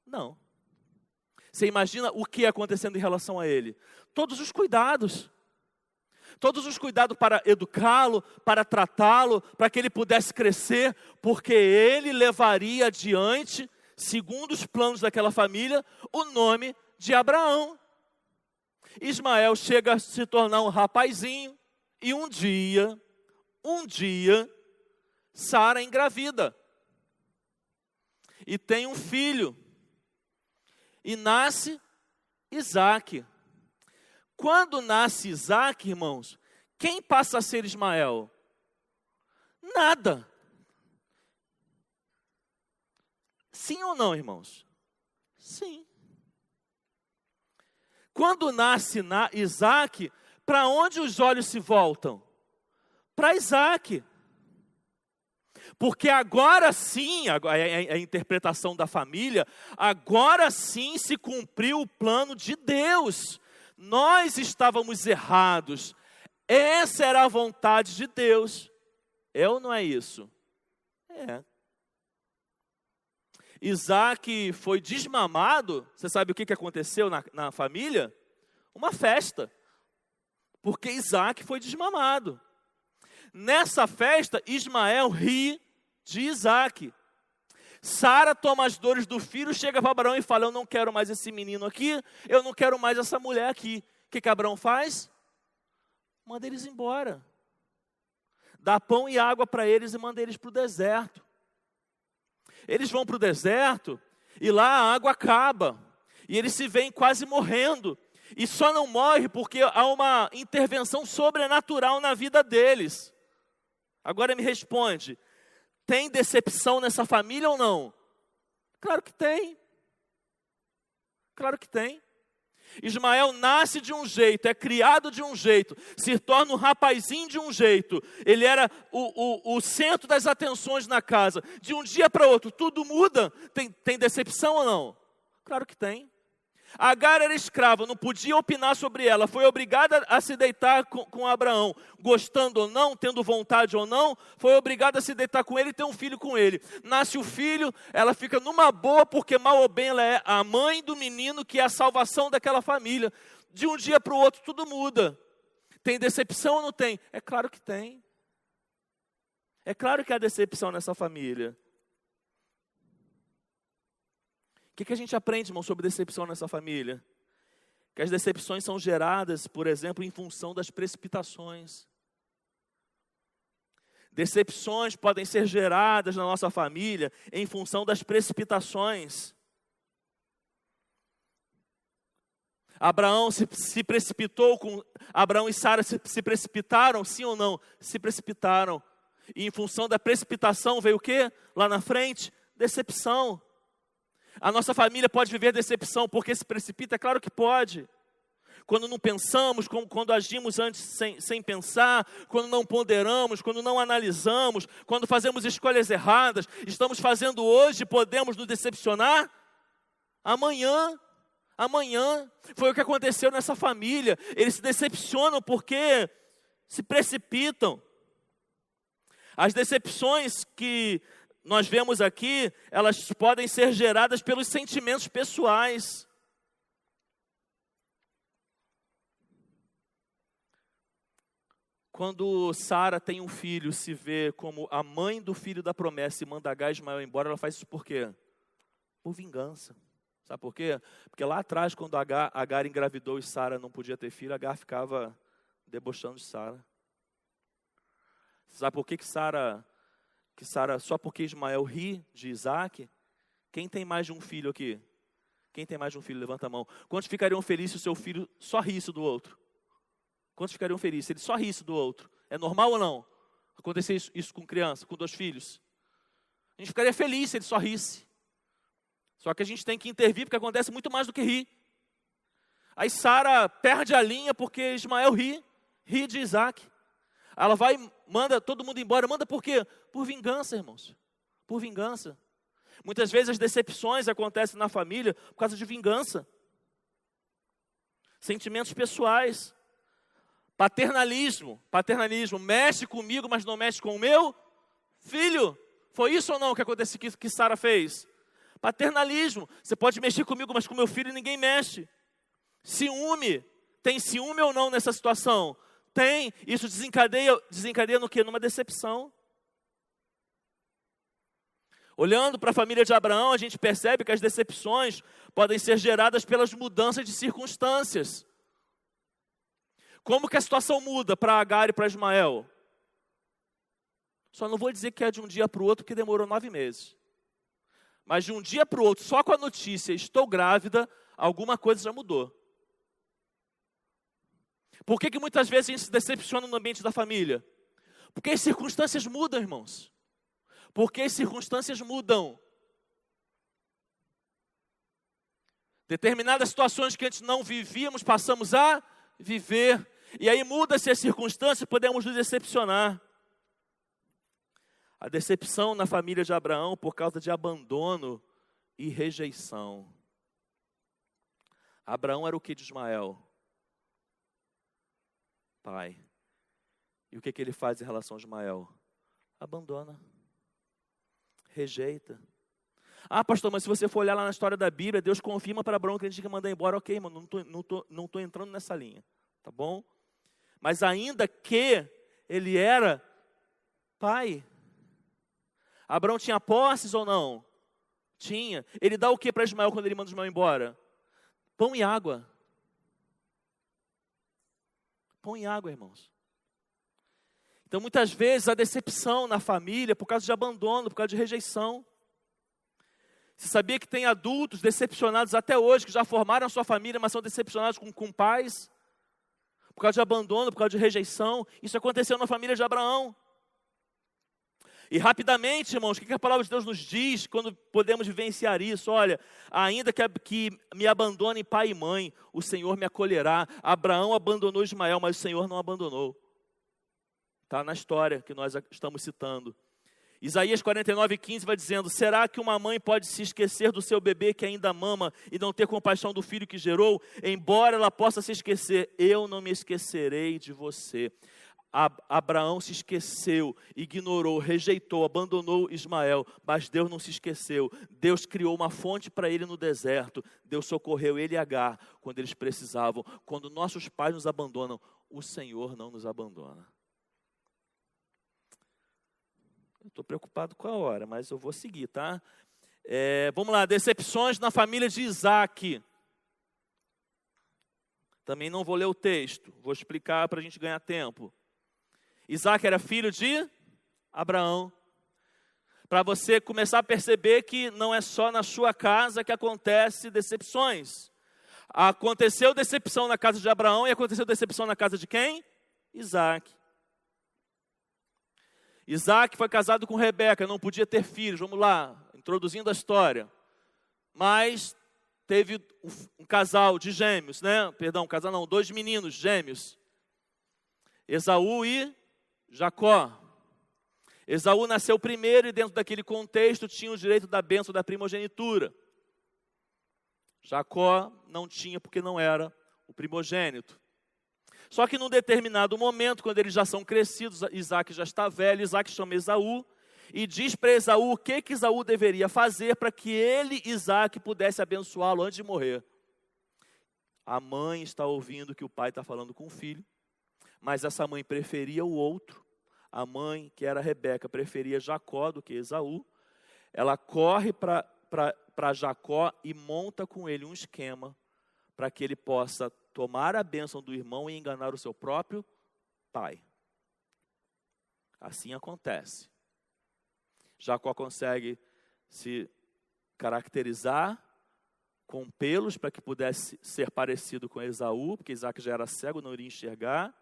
Não. Você imagina o que acontecendo em relação a ele? Todos os cuidados. Todos os cuidados para educá-lo, para tratá-lo, para que ele pudesse crescer, porque ele levaria adiante, segundo os planos daquela família, o nome de Abraão. Ismael chega a se tornar um rapazinho, e um dia, Sara engravida. E tem um filho. E nasce Isaque. Quando nasce Isaque, irmãos, quem passa a ser Ismael? Nada. Sim ou não, irmãos? Sim. Quando nasce Isaque, para onde os olhos se voltam? Para Isaque. Porque agora sim, a interpretação da família, agora sim se cumpriu o plano de Deus. Nós estávamos errados. Essa era a vontade de Deus. É ou não é isso? É. Isaque foi desmamado. Você sabe o que aconteceu na família? Uma festa. Porque Isaque foi desmamado. Nessa festa, Ismael ri de Isaque. Sara toma as dores do filho, chega para Abraão e fala: eu não quero mais esse menino aqui, eu não quero mais essa mulher aqui. O que Abraão faz? Manda eles embora. Dá pão e água para eles e manda eles para o deserto. Eles vão para o deserto e lá a água acaba. E eles se veem quase morrendo. E só não morre porque há uma intervenção sobrenatural na vida deles. Agora me responde, tem decepção nessa família ou não? Claro que tem. Claro que tem. Ismael nasce de um jeito, é criado de um jeito, se torna um rapazinho de um jeito. Ele era o centro das atenções na casa. De um dia para outro, tudo muda. Tem decepção ou não? Claro que tem. Agar era escrava, não podia opinar sobre ela, foi obrigada a se deitar com Abraão, gostando ou não, tendo vontade ou não, foi obrigada a se deitar com ele e ter um filho com ele. Nasce o filho, ela fica numa boa, porque mal ou bem ela é a mãe do menino, que é a salvação daquela família. De um dia para o outro tudo muda. Tem decepção ou não tem? É claro que tem. É claro que há decepção nessa família. O que a gente aprende, irmão, sobre decepção nessa família? Que as decepções são geradas, por exemplo, em função das precipitações. Decepções podem ser geradas na nossa família em função das precipitações. Abraão se precipitou, Abraão e Sara se precipitaram, sim ou não? Se precipitaram. E em função da precipitação veio o quê? Lá na frente, decepção. A nossa família pode viver decepção porque se precipita? É claro que pode. Quando não pensamos, quando agimos antes sem pensar, quando não ponderamos, quando não analisamos, quando fazemos escolhas erradas, estamos fazendo hoje, podemos nos decepcionar? Amanhã. Foi o que aconteceu nessa família. Eles se decepcionam porque se precipitam. As decepções que nós vemos aqui, elas podem ser geradas pelos sentimentos pessoais. Quando Sara tem um filho, se vê como a mãe do filho da promessa e manda Agar e Ismael embora, ela faz isso por quê? Por vingança. Sabe por quê? Porque lá atrás, quando Agar engravidou e Sara não podia ter filho, Agar ficava debochando de Sara. Sabe por que Sara, só porque Ismael ri de Isaac? Quem tem mais de um filho aqui? Quem tem mais de um filho, levanta a mão. Quantos ficariam felizes se o seu filho só risse do outro? Quantos ficariam felizes se ele só risse do outro? É normal ou não acontecer isso com criança, com 2 filhos? A gente ficaria feliz se ele só risse. Só que a gente tem que intervir, porque acontece muito mais do que rir. Aí Sara perde a linha porque Ismael ri de Isaac. Ela vai, manda todo mundo embora. Manda por quê? Por vingança, irmãos. Por vingança. Muitas vezes as decepções acontecem na família por causa de vingança. Sentimentos pessoais. Paternalismo. Paternalismo. Mexe comigo, mas não mexe com o meu filho. Foi isso ou não que aconteceu, que Sara fez? Paternalismo. Você pode mexer comigo, mas com meu filho ninguém mexe. Ciúme. Tem ciúme ou não nessa situação? Tem. Isso desencadeia no quê? Numa decepção. Olhando para a família de Abraão, a gente percebe que as decepções podem ser geradas pelas mudanças de circunstâncias. Como que a situação muda para Agar e para Ismael? Só não vou dizer que é de um dia para o outro, porque demorou 9 meses. Mas de um dia para o outro, só com a notícia, estou grávida, alguma coisa já mudou. Por que muitas vezes a gente se decepciona no ambiente da família? Porque as circunstâncias mudam, irmãos. Porque as circunstâncias mudam. Determinadas situações que antes não vivíamos, passamos a viver. E aí muda-se as circunstâncias, podemos nos decepcionar. A decepção na família de Abraão por causa de abandono e rejeição. Abraão era o que de Ismael? Pai. E o que ele faz em relação a Ismael? Abandona. Rejeita. Ah, pastor, mas se você for olhar lá na história da Bíblia, Deus confirma para Abraão que ele tinha que mandar embora. Ok, mano, não tô entrando nessa linha. Tá bom? Mas ainda que ele era pai. Abraão tinha posses ou não? Tinha. Ele dá o que para Ismael quando ele manda Ismael embora? Pão e água. Pão e água, irmãos. Então, muitas vezes, a decepção na família é por causa de abandono, por causa de rejeição. Você sabia que tem adultos decepcionados até hoje, que já formaram a sua família, mas são decepcionados com pais? Por causa de abandono, por causa de rejeição. Isso aconteceu na família de Abraão. E rapidamente, irmãos, o que a palavra de Deus nos diz quando podemos vivenciar isso? Olha, ainda que me abandonem pai e mãe, o Senhor me acolherá. Abraão abandonou Ismael, mas o Senhor não abandonou. Está na história que nós estamos citando. Isaías 49:15 vai dizendo: será que uma mãe pode se esquecer do seu bebê que ainda mama e não ter compaixão do filho que gerou? Embora ela possa se esquecer, eu não me esquecerei de você. Abraão se esqueceu, ignorou, rejeitou, abandonou Ismael, mas Deus não se esqueceu. Deus criou uma fonte para ele no deserto. Deus socorreu ele e Agar quando eles precisavam. Quando nossos pais nos abandonam, o Senhor não nos abandona. Eu estou preocupado com a hora, mas eu vou seguir, tá? Vamos lá, decepções na família de Isaac. Também não vou ler o texto, vou explicar para a gente ganhar tempo. Isaac era filho de Abraão. Para você começar a perceber que não é só na sua casa que acontece decepções. Aconteceu decepção na casa de Abraão e aconteceu decepção na casa de quem? Isaac. Isaac foi casado com Rebeca, não podia ter filhos. Vamos lá, introduzindo a história. Mas teve um casal de gêmeos, né? Perdão, casal não, 2 meninos gêmeos. Esaú e Jacó. Esaú nasceu primeiro e dentro daquele contexto tinha o direito da bênção da primogenitura. Jacó não tinha porque não era o primogênito. Só que num determinado momento, quando eles já são crescidos, Isaac já está velho, Isaac chama Esaú e diz para Esaú o que Esaú deveria fazer para que ele, Isaac, pudesse abençoá-lo antes de morrer. A mãe está ouvindo que o pai está falando com o filho, mas essa mãe preferia o outro. A mãe, que era Rebeca, preferia Jacó do que Esaú. Ela corre para Jacó e monta com ele um esquema para que ele possa tomar a bênção do irmão e enganar o seu próprio pai. Assim acontece. Jacó consegue se caracterizar com pelos para que pudesse ser parecido com Esaú, porque Isaac já era cego, não iria enxergar.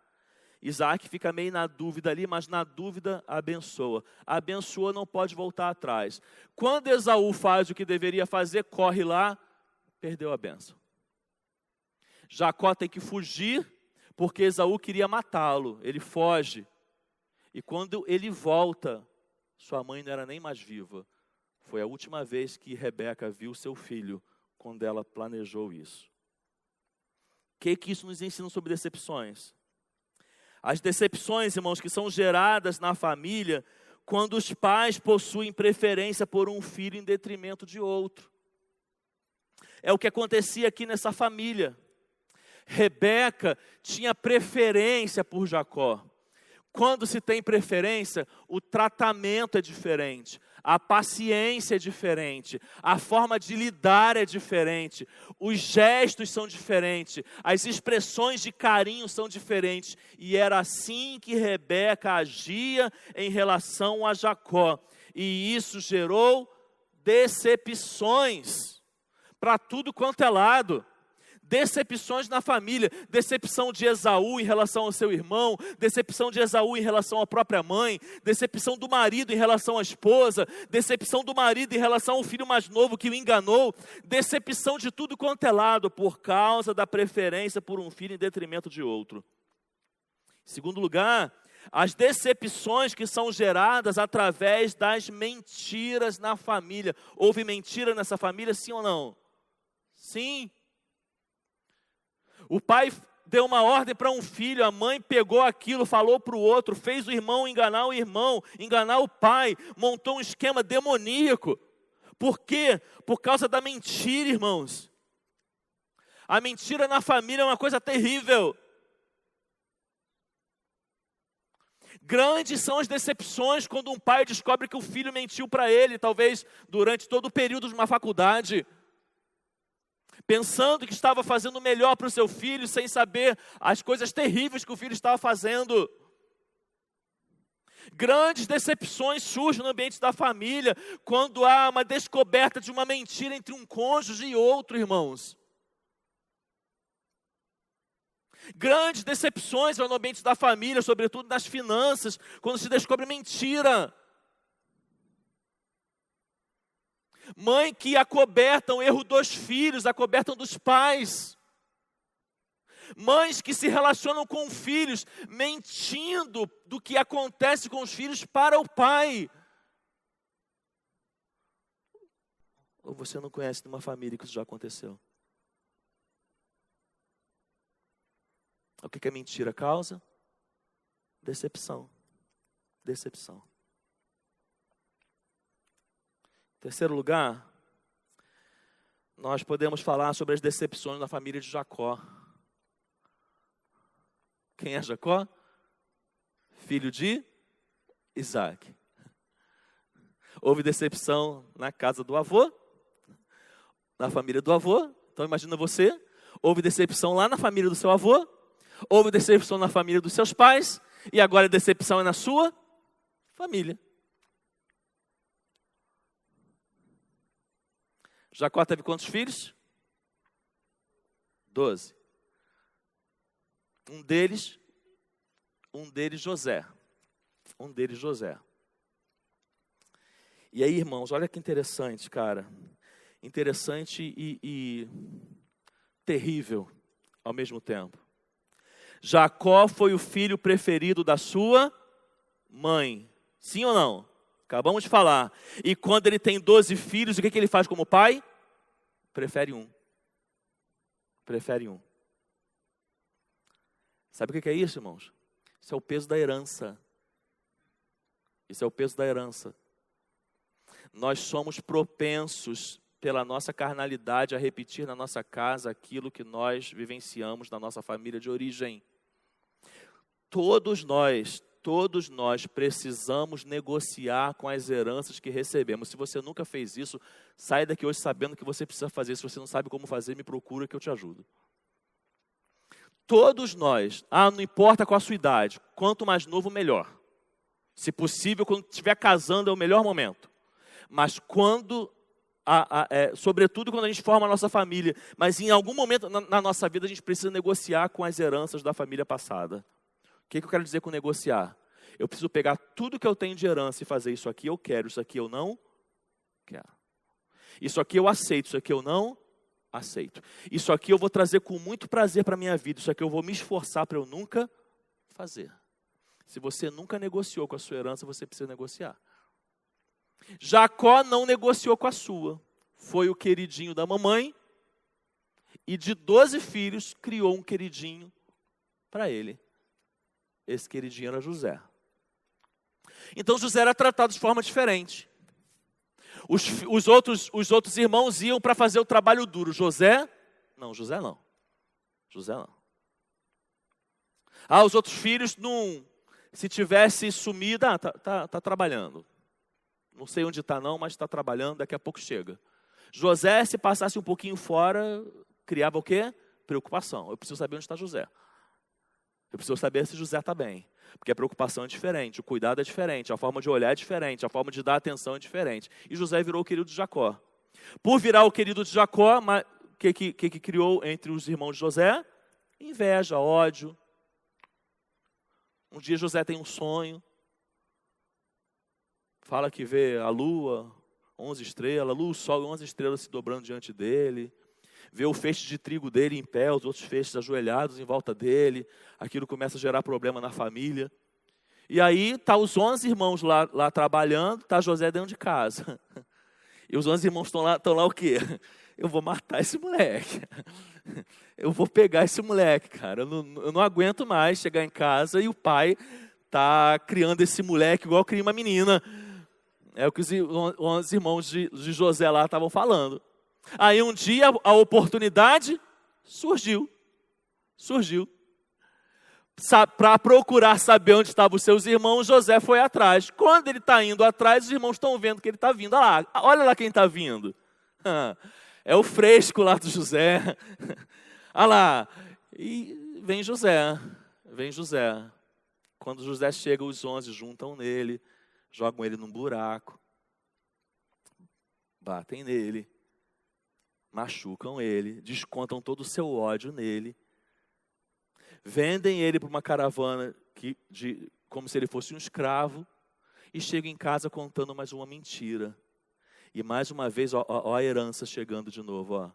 Isaac fica meio na dúvida ali, mas na dúvida abençoa. Abençoa, não pode voltar atrás. Quando Esaú faz o que deveria fazer, corre lá, perdeu a bênção. Jacó tem que fugir, porque Esaú queria matá-lo. Ele foge. E quando ele volta, sua mãe não era nem mais viva. Foi a última vez que Rebeca viu seu filho, quando ela planejou isso. O que isso nos ensina sobre decepções? As decepções, irmãos, que são geradas na família, quando os pais possuem preferência por um filho em detrimento de outro. É o que acontecia aqui nessa família. Rebeca tinha preferência por Jacó. Quando se tem preferência, o tratamento é diferente, a paciência é diferente, a forma de lidar é diferente, os gestos são diferentes, as expressões de carinho são diferentes. E era assim que Rebeca agia em relação a Jacó. E isso gerou decepções para tudo quanto é lado. Decepções na família, decepção de Esaú em relação ao seu irmão, decepção de Esaú em relação à própria mãe, decepção do marido em relação à esposa, decepção do marido em relação ao filho mais novo que o enganou, decepção de tudo quanto é lado, por causa da preferência por um filho em detrimento de outro. Em segundo lugar, as decepções que são geradas através das mentiras na família. Houve mentira nessa família, sim ou não? Sim. O pai deu uma ordem para um filho, a mãe pegou aquilo, falou para o outro, fez o irmão, enganar o pai, montou um esquema demoníaco. Por quê? Por causa da mentira, irmãos. A mentira na família é uma coisa terrível. Grandes são as decepções quando um pai descobre que o filho mentiu para ele, talvez durante todo o período de uma faculdade, pensando que estava fazendo o melhor para o seu filho, sem saber as coisas terríveis que o filho estava fazendo. Grandes decepções surgem no ambiente da família, quando há uma descoberta de uma mentira entre um cônjuge e outro, irmãos. Grandes decepções no ambiente da família, sobretudo nas finanças, quando se descobre mentira. Mãe que acobertam o erro dos filhos, acobertam dos pais. Mães que se relacionam com filhos, mentindo do que acontece com os filhos para o pai. Ou você não conhece nenhuma família que isso já aconteceu? O que a mentira causa? Decepção. Decepção. Terceiro lugar, nós podemos falar sobre as decepções na família de Jacó. Quem é Jacó? Filho de Isaac. Houve decepção na casa do avô, na família do avô. Então imagina você, houve decepção lá na família do seu avô, houve decepção na família dos seus pais, e agora a decepção é na sua família. Jacó teve quantos filhos? 12. Um deles José. E aí, irmãos, olha que interessante, cara. Interessante e terrível ao mesmo tempo. Jacó foi o filho preferido da sua mãe. Sim ou não? Acabamos de falar. E quando ele tem 12 filhos, o que ele faz como pai? Prefere um. Sabe o que é isso, irmãos? Isso é o peso da herança. Nós somos propensos, pela nossa carnalidade, a repetir na nossa casa aquilo que nós vivenciamos na nossa família de origem. Todos nós precisamos negociar com as heranças que recebemos. Se você nunca fez isso, sai daqui hoje sabendo que você precisa fazer. Se você não sabe como fazer, me procura que eu te ajudo. Todos nós, não importa qual a sua idade, quanto mais novo, melhor. Se possível, quando estiver casando é o melhor momento. Mas sobretudo quando a gente forma a nossa família, mas em algum momento na nossa vida a gente precisa negociar com as heranças da família passada. O que eu quero dizer com negociar? Eu preciso pegar tudo que eu tenho de herança e fazer isso aqui eu quero, isso aqui eu não quero. Isso aqui eu aceito, isso aqui eu não aceito. Isso aqui eu vou trazer com muito prazer para a minha vida, isso aqui eu vou me esforçar para eu nunca fazer. Se você nunca negociou com a sua herança, você precisa negociar. Jacó não negociou com a sua. Foi o queridinho da mamãe e de 12 filhos criou um queridinho para ele. Esse queridinho era José. Então José era tratado de forma diferente. Os outros irmãos iam para fazer o trabalho duro. José não. Os outros filhos não. Se tivesse sumido, tá trabalhando. Não sei onde está não, mas está trabalhando, daqui a pouco chega. José, se passasse um pouquinho fora, criava o quê? Preocupação. Eu preciso saber onde está José. Eu preciso saber se José está bem. Porque a preocupação é diferente, o cuidado é diferente, a forma de olhar é diferente, a forma de dar atenção é diferente. E José virou o querido de Jacó. Por virar o querido de Jacó, o que criou entre os irmãos de José? Inveja, ódio. Um dia José tem um sonho. Fala que vê a lua, 11 estrelas, a lua, o sol e 11 estrelas se dobrando diante dele. Vê o feixe de trigo dele em pé, os outros feixes ajoelhados em volta dele. Aquilo começa a gerar problema na família. E aí tá os 11 irmãos lá trabalhando, tá José dentro de casa. E os 11 irmãos estão lá o quê? Eu vou matar esse moleque. Eu vou pegar esse moleque, cara. Eu não aguento mais chegar em casa e o pai tá criando esse moleque igual cria uma menina. É o que os 11 irmãos de José lá estavam falando. Aí um dia a oportunidade surgiu. Para procurar saber onde estavam os seus irmãos, José foi atrás. Quando ele está indo atrás, os irmãos estão vendo que ele está vindo. Olha lá quem está vindo. É o fresco lá do José. Olha lá. E vem José. Quando José chega, os 11 juntam nele, jogam ele num buraco, batem nele, machucam ele, descontam todo o seu ódio nele, vendem ele para uma caravana como se ele fosse um escravo, e chegam em casa contando mais uma mentira. E mais uma vez, ó a herança chegando de novo.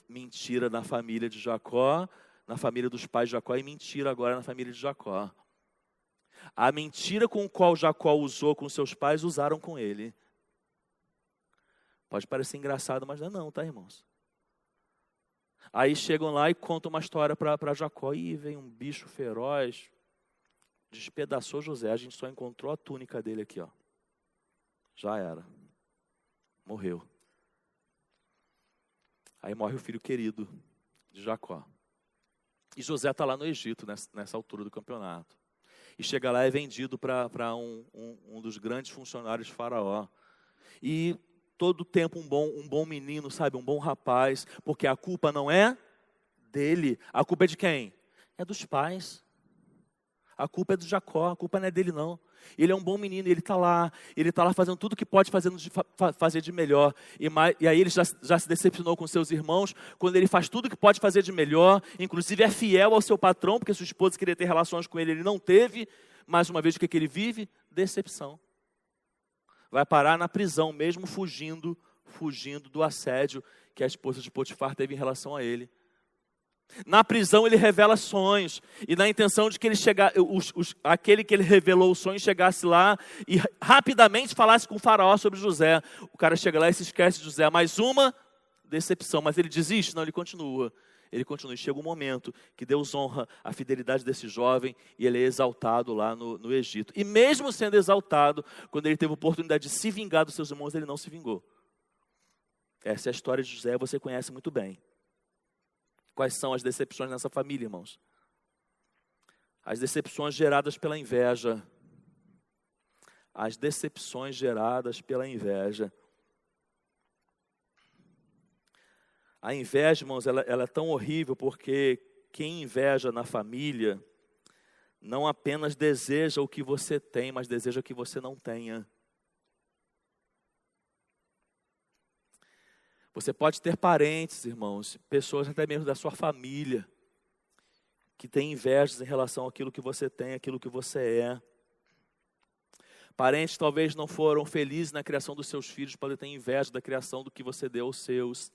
Mentira na família de Jacó, na família dos pais de Jacó, e mentira agora na família de Jacó. A mentira com a qual Jacó usou com seus pais, usaram com ele. Pode parecer engraçado, mas não, tá, irmãos? Aí chegam lá e contam uma história para Jacó. E vem um bicho feroz, despedaçou José. A gente só encontrou a túnica dele aqui, ó. Já era. Morreu. Aí morre o filho querido de Jacó. E José está lá no Egito, nessa altura do campeonato. E chega lá e é vendido para um dos grandes funcionários de Faraó. E todo tempo um bom menino, sabe? Um bom rapaz. Porque a culpa não é dele. A culpa é de quem? É dos pais. A culpa é do Jacó. A culpa não é dele, não. Ele é um bom menino, ele está lá fazendo tudo que pode fazer de melhor. E aí ele já se decepcionou com seus irmãos, quando ele faz tudo que pode fazer de melhor, inclusive é fiel ao seu patrão, porque sua esposa queria ter relações com ele não teve. Mais uma vez, o que ele vive? Decepção. Vai parar na prisão, mesmo fugindo do assédio que a esposa de Potifar teve em relação a ele. Na prisão ele revela sonhos, e na intenção de que aquele que ele revelou o sonho chegasse lá e rapidamente falasse com o faraó sobre José. O cara chega lá e se esquece de José. Mais uma decepção, mas ele desiste? Não, ele continua. E chega um momento que Deus honra a fidelidade desse jovem e ele é exaltado lá no Egito. E mesmo sendo exaltado, quando ele teve a oportunidade de se vingar dos seus irmãos, ele não se vingou. Essa é a história de José, você conhece muito bem. Quais são as decepções nessa família, irmãos? As decepções geradas pela inveja. As decepções geradas pela inveja. A inveja, irmãos, ela é tão horrível porque quem inveja na família não apenas deseja o que você tem, mas deseja que você não tenha. Você pode ter parentes, irmãos, pessoas até mesmo da sua família, que têm invejas em relação àquilo que você tem, àquilo que você é. Parentes talvez não foram felizes na criação dos seus filhos, podem ter inveja da criação do que você deu aos seus.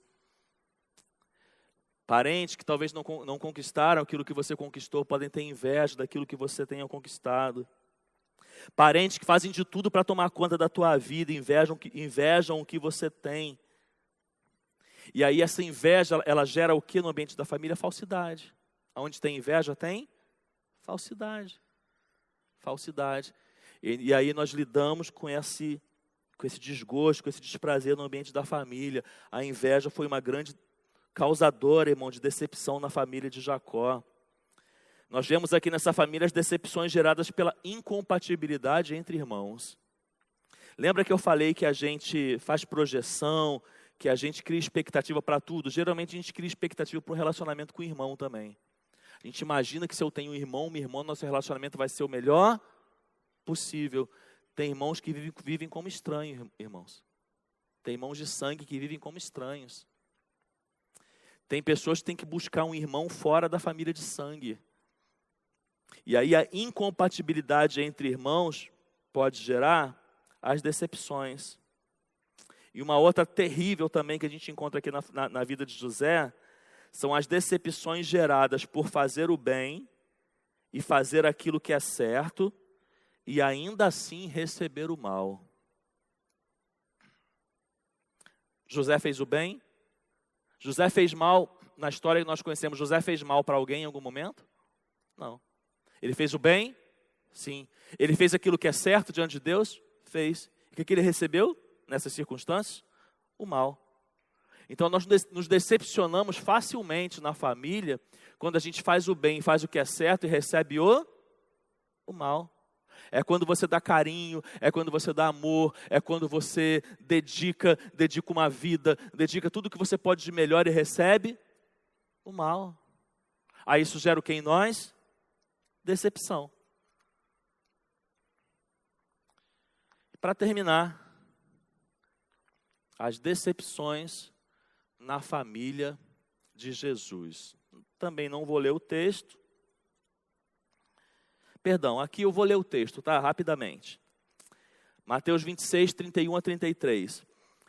Parentes que talvez não conquistaram aquilo que você conquistou, podem ter inveja daquilo que você tenha conquistado. Parentes que fazem de tudo para tomar conta da tua vida, invejam o que você tem. E aí essa inveja, ela gera o que no ambiente da família? Falsidade. Onde tem inveja, tem falsidade. Falsidade. E aí nós lidamos com esse desgosto, com esse desprazer no ambiente da família. A inveja foi uma grande causadora, irmão, de decepção na família de Jacó. Nós vemos aqui nessa família as decepções geradas pela incompatibilidade entre irmãos. Lembra que eu falei que a gente faz projeção, que a gente cria expectativa para tudo? Geralmente a gente cria expectativa para um relacionamento com o irmão também. A gente imagina que se eu tenho um irmão, uma irmã, nosso relacionamento vai ser o melhor possível. Tem irmãos que vivem como estranhos, irmãos. Tem irmãos de sangue que vivem como estranhos. Tem pessoas que têm que buscar um irmão fora da família de sangue. E aí a incompatibilidade entre irmãos pode gerar as decepções. E uma outra terrível também que a gente encontra aqui na vida de José, são as decepções geradas por fazer o bem e fazer aquilo que é certo e ainda assim receber o mal. José fez o bem? José fez mal, na história que nós conhecemos, José fez mal para alguém em algum momento? Não. Ele fez o bem? Sim. Ele fez aquilo que é certo diante de Deus? Fez. E o que ele recebeu nessas circunstâncias? O mal. Então nós nos decepcionamos facilmente na família quando a gente faz o bem, faz o que é certo e recebe o mal. É quando você dá carinho, é quando você dá amor, é quando você dedica uma vida, dedica tudo que você pode de melhor e recebe o mal. Aí isso gera o que em nós? Decepção. E para terminar, as decepções na família de Jesus. Também não vou ler o texto. Perdão, aqui eu vou ler o texto, tá? Rapidamente. Mateus 26, 31 a 33.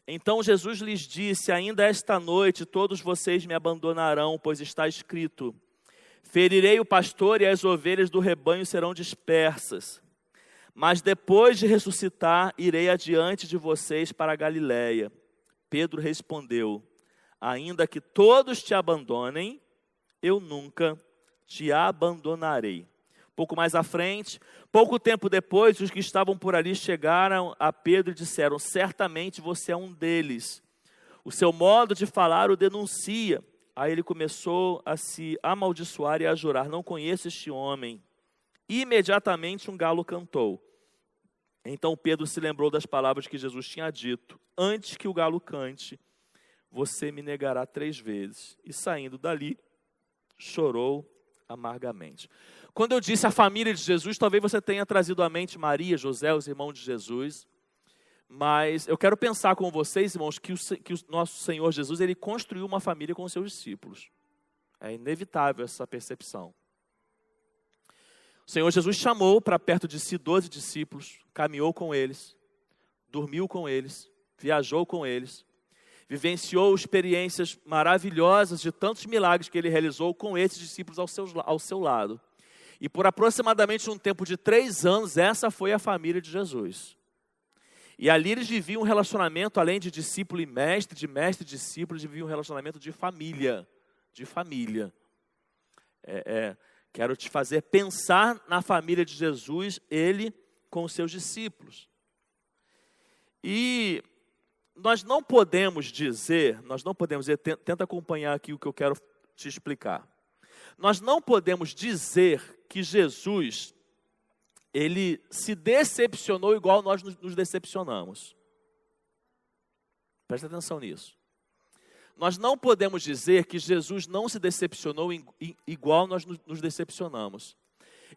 Então Jesus lhes disse: ainda esta noite todos vocês me abandonarão, pois está escrito: ferirei o pastor e as ovelhas do rebanho serão dispersas. Mas depois de ressuscitar, irei adiante de vocês para a Galiléia. Pedro respondeu: ainda que todos te abandonem, eu nunca te abandonarei. Pouco mais à frente, pouco tempo depois, os que estavam por ali chegaram a Pedro e disseram: certamente você é um deles. O seu modo de falar o denuncia. Aí ele começou a se amaldiçoar e a jurar: não conheço este homem. Imediatamente um galo cantou. Então Pedro se lembrou das palavras que Jesus tinha dito: antes que o galo cante, você me negará 3 vezes. E saindo dali, chorou amargamente. Quando eu disse a família de Jesus, talvez você tenha trazido à mente Maria, José, os irmãos de Jesus. Mas eu quero pensar com vocês, irmãos, que o nosso Senhor Jesus, ele construiu uma família com os seus discípulos. É inevitável essa percepção. O Senhor Jesus chamou para perto de si 12 discípulos, caminhou com eles, dormiu com eles, viajou com eles, vivenciou experiências maravilhosas de tantos milagres que ele realizou com esses discípulos ao seu lado. E por aproximadamente um tempo de 3 anos, essa foi a família de Jesus. E ali eles viviam um relacionamento, além de discípulo e mestre, de mestre e discípulo, eles viviam um relacionamento de família. De família. Quero te fazer pensar na família de Jesus, ele com os seus discípulos. E nós não podemos dizer, tenta acompanhar aqui o que eu quero te explicar. Nós não podemos dizer que Jesus, ele se decepcionou igual nós nos decepcionamos. Presta atenção nisso. Nós não podemos dizer que Jesus não se decepcionou igual nós nos decepcionamos.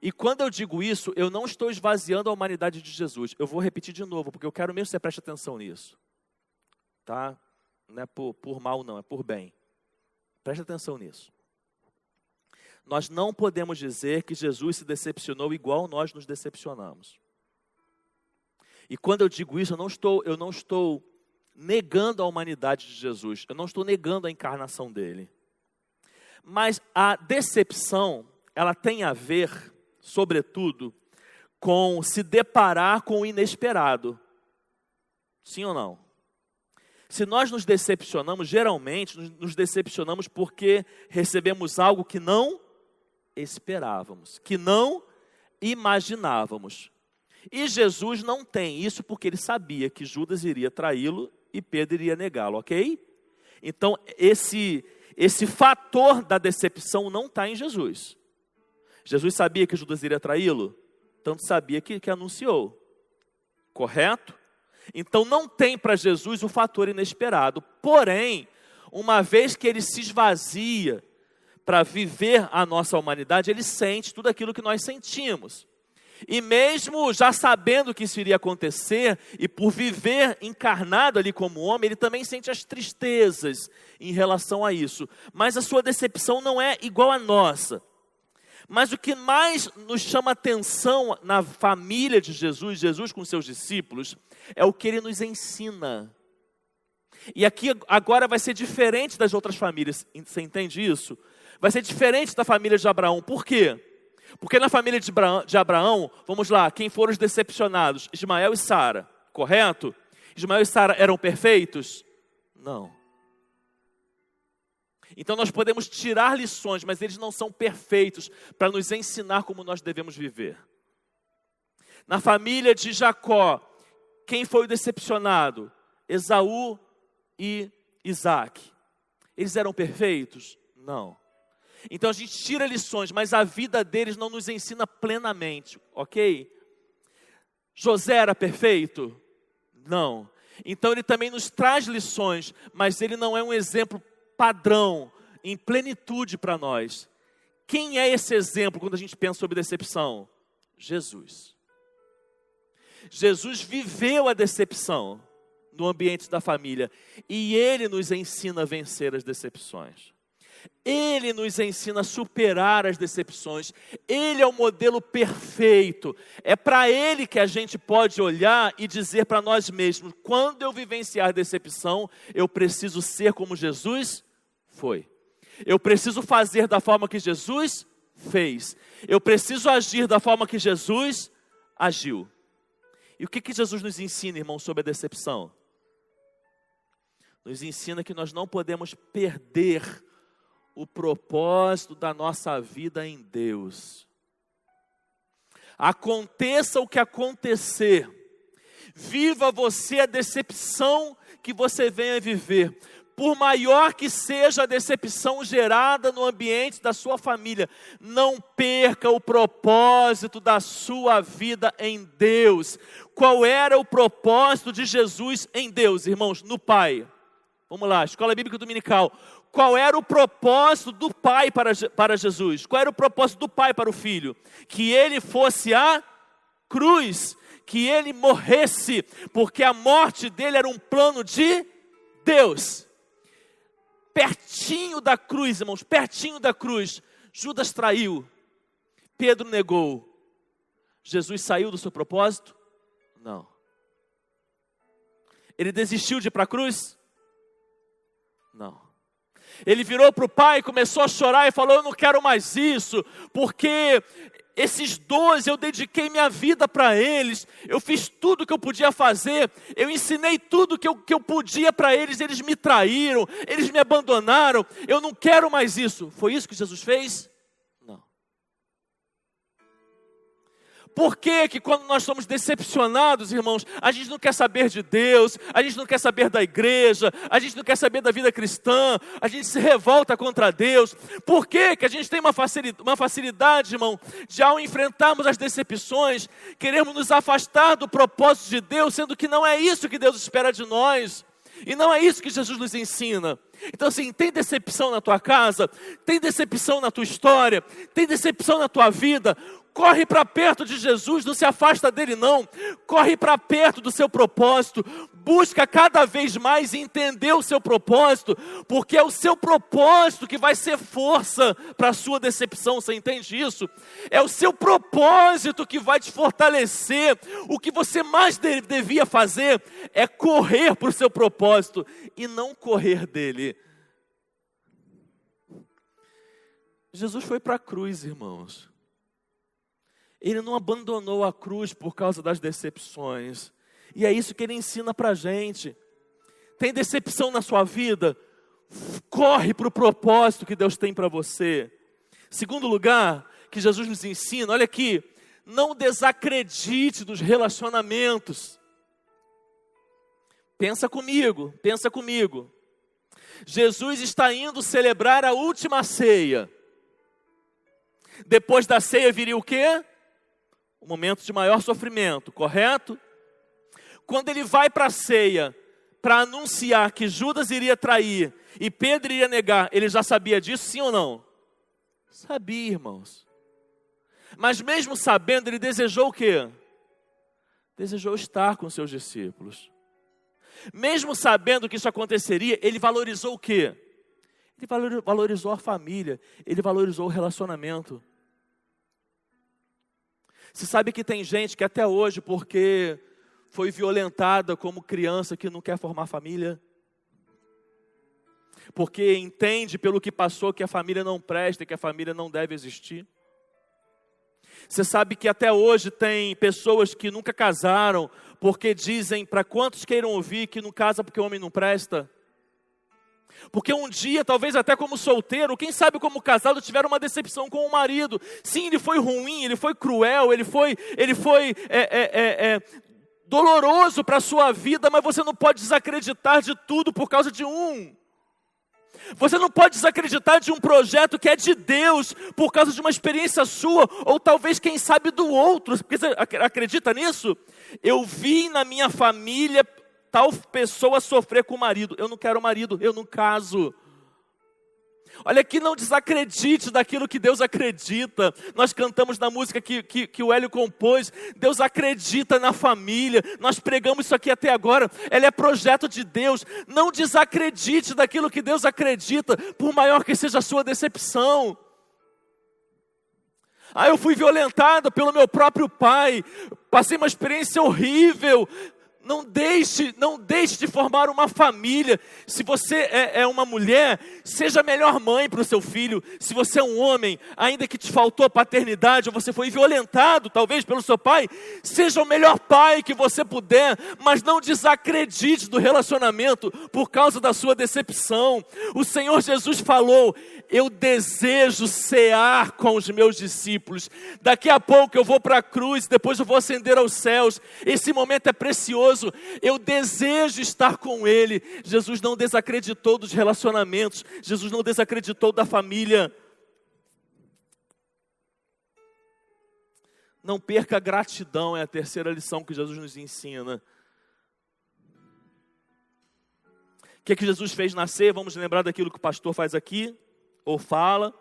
E quando eu digo isso, eu não estou esvaziando a humanidade de Jesus. Eu vou repetir de novo, porque eu quero mesmo que você preste atenção nisso. Tá? Não é por mal não, é por bem. Preste atenção nisso. Nós não podemos dizer que Jesus se decepcionou igual nós nos decepcionamos. E quando eu digo isso, eu não estou negando a humanidade de Jesus. Eu não estou negando a encarnação dele. Mas a decepção, ela tem a ver, sobretudo, com se deparar com o inesperado. Sim ou não? Se nós nos decepcionamos, geralmente nos decepcionamos porque recebemos algo que não esperávamos, que não imaginávamos. E Jesus não tem isso porque ele sabia que Judas iria traí-lo e Pedro iria negá-lo, ok? Então, esse fator da decepção não está em Jesus. Jesus sabia que Judas iria traí-lo, tanto sabia que anunciou, correto? Então, não tem para Jesus o fator inesperado. Porém, uma vez que ele se esvazia para viver a nossa humanidade, ele sente tudo aquilo que nós sentimos. E mesmo já sabendo que isso iria acontecer, e por viver encarnado ali como homem, ele também sente as tristezas em relação a isso. Mas a sua decepção não é igual à nossa. Mas o que mais nos chama atenção na família de Jesus, Jesus com seus discípulos, é o que ele nos ensina. E aqui agora vai ser diferente das outras famílias, você entende isso? Vai ser diferente da família de Abraão, por quê? Porque na família de Abraão, vamos lá, quem foram os decepcionados? Ismael e Sara, correto? Ismael e Sara eram perfeitos? Não. Então nós podemos tirar lições, mas eles não são perfeitos para nos ensinar como nós devemos viver. Na família de Jacó, quem foi o decepcionado? Esaú e Isaac. Eles eram perfeitos? Não. Então a gente tira lições, mas a vida deles não nos ensina plenamente, ok? José era perfeito? Não. Então ele também nos traz lições, mas ele não é um exemplo padrão, em plenitude para nós. Quem é esse exemplo quando a gente pensa sobre decepção? Jesus. Jesus viveu a decepção no ambiente da família e ele nos ensina a vencer as decepções. Ele nos ensina a superar as decepções. Ele é o modelo perfeito. É para ele que a gente pode olhar e dizer para nós mesmos: quando eu vivenciar decepção, eu preciso ser como Jesus foi. Eu preciso fazer da forma que Jesus fez. Eu preciso agir da forma que Jesus agiu. E o que Jesus nos ensina, irmão, sobre a decepção? Nos ensina que nós não podemos perder o propósito da nossa vida em Deus. Aconteça o que acontecer, viva você a decepção que você venha viver, por maior que seja a decepção gerada no ambiente da sua família, não perca o propósito da sua vida em Deus. Qual era o propósito de Jesus em Deus, irmãos? No Pai. Vamos lá, Escola Bíblica Dominical. Qual era o propósito do Pai para Jesus? Qual era o propósito do Pai para o Filho? Que ele fosse à cruz, que ele morresse, porque a morte dele era um plano de Deus. Pertinho da cruz, irmãos, pertinho da cruz, Judas traiu, Pedro negou. Jesus saiu do seu propósito? Não. Ele desistiu de ir para a cruz? Não. Ele virou para o pai, começou a chorar e falou: eu não quero mais isso, porque esses 12 eu dediquei minha vida para eles, eu fiz tudo que eu podia fazer, eu ensinei tudo que eu podia para eles, eles me traíram, eles me abandonaram, eu não quero mais isso. Foi isso que Jesus fez? Não. Por que que quando nós somos decepcionados, irmãos, a gente não quer saber de Deus, a gente não quer saber da igreja, a gente não quer saber da vida cristã, a gente se revolta contra Deus? Por que que a gente tem uma facilidade, irmão, de ao enfrentarmos as decepções, queremos nos afastar do propósito de Deus, sendo que não é isso que Deus espera de nós? E não é isso que Jesus nos ensina. Então assim, tem decepção na tua casa, tem decepção na tua história, tem decepção na tua vida, corre para perto de Jesus, não se afasta dele não, corre para perto do seu propósito, busca cada vez mais entender o seu propósito, porque é o seu propósito que vai ser força para a sua decepção, você entende isso? É o seu propósito que vai te fortalecer. O que você mais devia fazer é correr para o seu propósito e não correr dele. Jesus foi para a cruz, irmãos. Ele não abandonou a cruz por causa das decepções. E é isso que ele ensina para a gente. Tem decepção na sua vida? Corre para o propósito que Deus tem para você. Segundo lugar, que Jesus nos ensina, olha aqui. Não desacredite dos relacionamentos. Pensa comigo. Jesus está indo celebrar a última ceia. Depois da ceia viria o quê? Um momento de maior sofrimento, correto? Quando ele vai para a ceia, para anunciar que Judas iria trair e Pedro iria negar, ele já sabia disso, sim ou não? Sabia, irmãos. Mas mesmo sabendo, ele desejou o quê? Desejou estar com seus discípulos. Mesmo sabendo que isso aconteceria, ele valorizou o quê? Ele valorizou a família, ele valorizou o relacionamento. Você sabe que tem gente que até hoje, porque foi violentada como criança, que não quer formar família? Porque entende pelo que passou que a família não presta e que a família não deve existir? Você sabe que até hoje tem pessoas que nunca casaram, porque dizem, para quantos queiram ouvir, que não casa porque o homem não presta? Porque um dia, talvez até como solteiro, quem sabe como casado, tiveram uma decepção com o marido. Sim, ele foi ruim, ele foi cruel, ele foi doloroso para a sua vida, mas você não pode desacreditar de tudo por causa de um. Você não pode desacreditar de um projeto que é de Deus por causa de uma experiência sua, ou talvez, quem sabe, do outro. Porque você acredita nisso? Eu vi na minha família tal pessoa sofrer com o marido. Eu não quero marido, eu não caso. Olha aqui, não desacredite daquilo que Deus acredita. Nós cantamos na música que o Hélio compôs. Deus acredita na família. Nós pregamos isso aqui até agora. Ela é projeto de Deus. Não desacredite daquilo que Deus acredita, por maior que seja a sua decepção. Eu fui violentado pelo meu próprio pai. Passei uma experiência horrível. Não deixe de formar uma família. Se você é uma mulher, seja a melhor mãe para o seu filho. Se você é um homem, ainda que te faltou a paternidade, ou você foi violentado talvez pelo seu pai, seja o melhor pai que você puder, mas não desacredite do relacionamento por causa da sua decepção. O Senhor Jesus falou: eu desejo cear com os meus discípulos. Daqui a pouco eu vou para a cruz, depois eu vou ascender aos céus. Esse momento é precioso. Eu desejo estar com Ele. Jesus não desacreditou dos relacionamentos. Jesus não desacreditou da família. Não perca a gratidão, é a terceira lição que Jesus nos ensina. O que Jesus fez na ceia? Vamos lembrar daquilo que o pastor faz aqui, ou fala.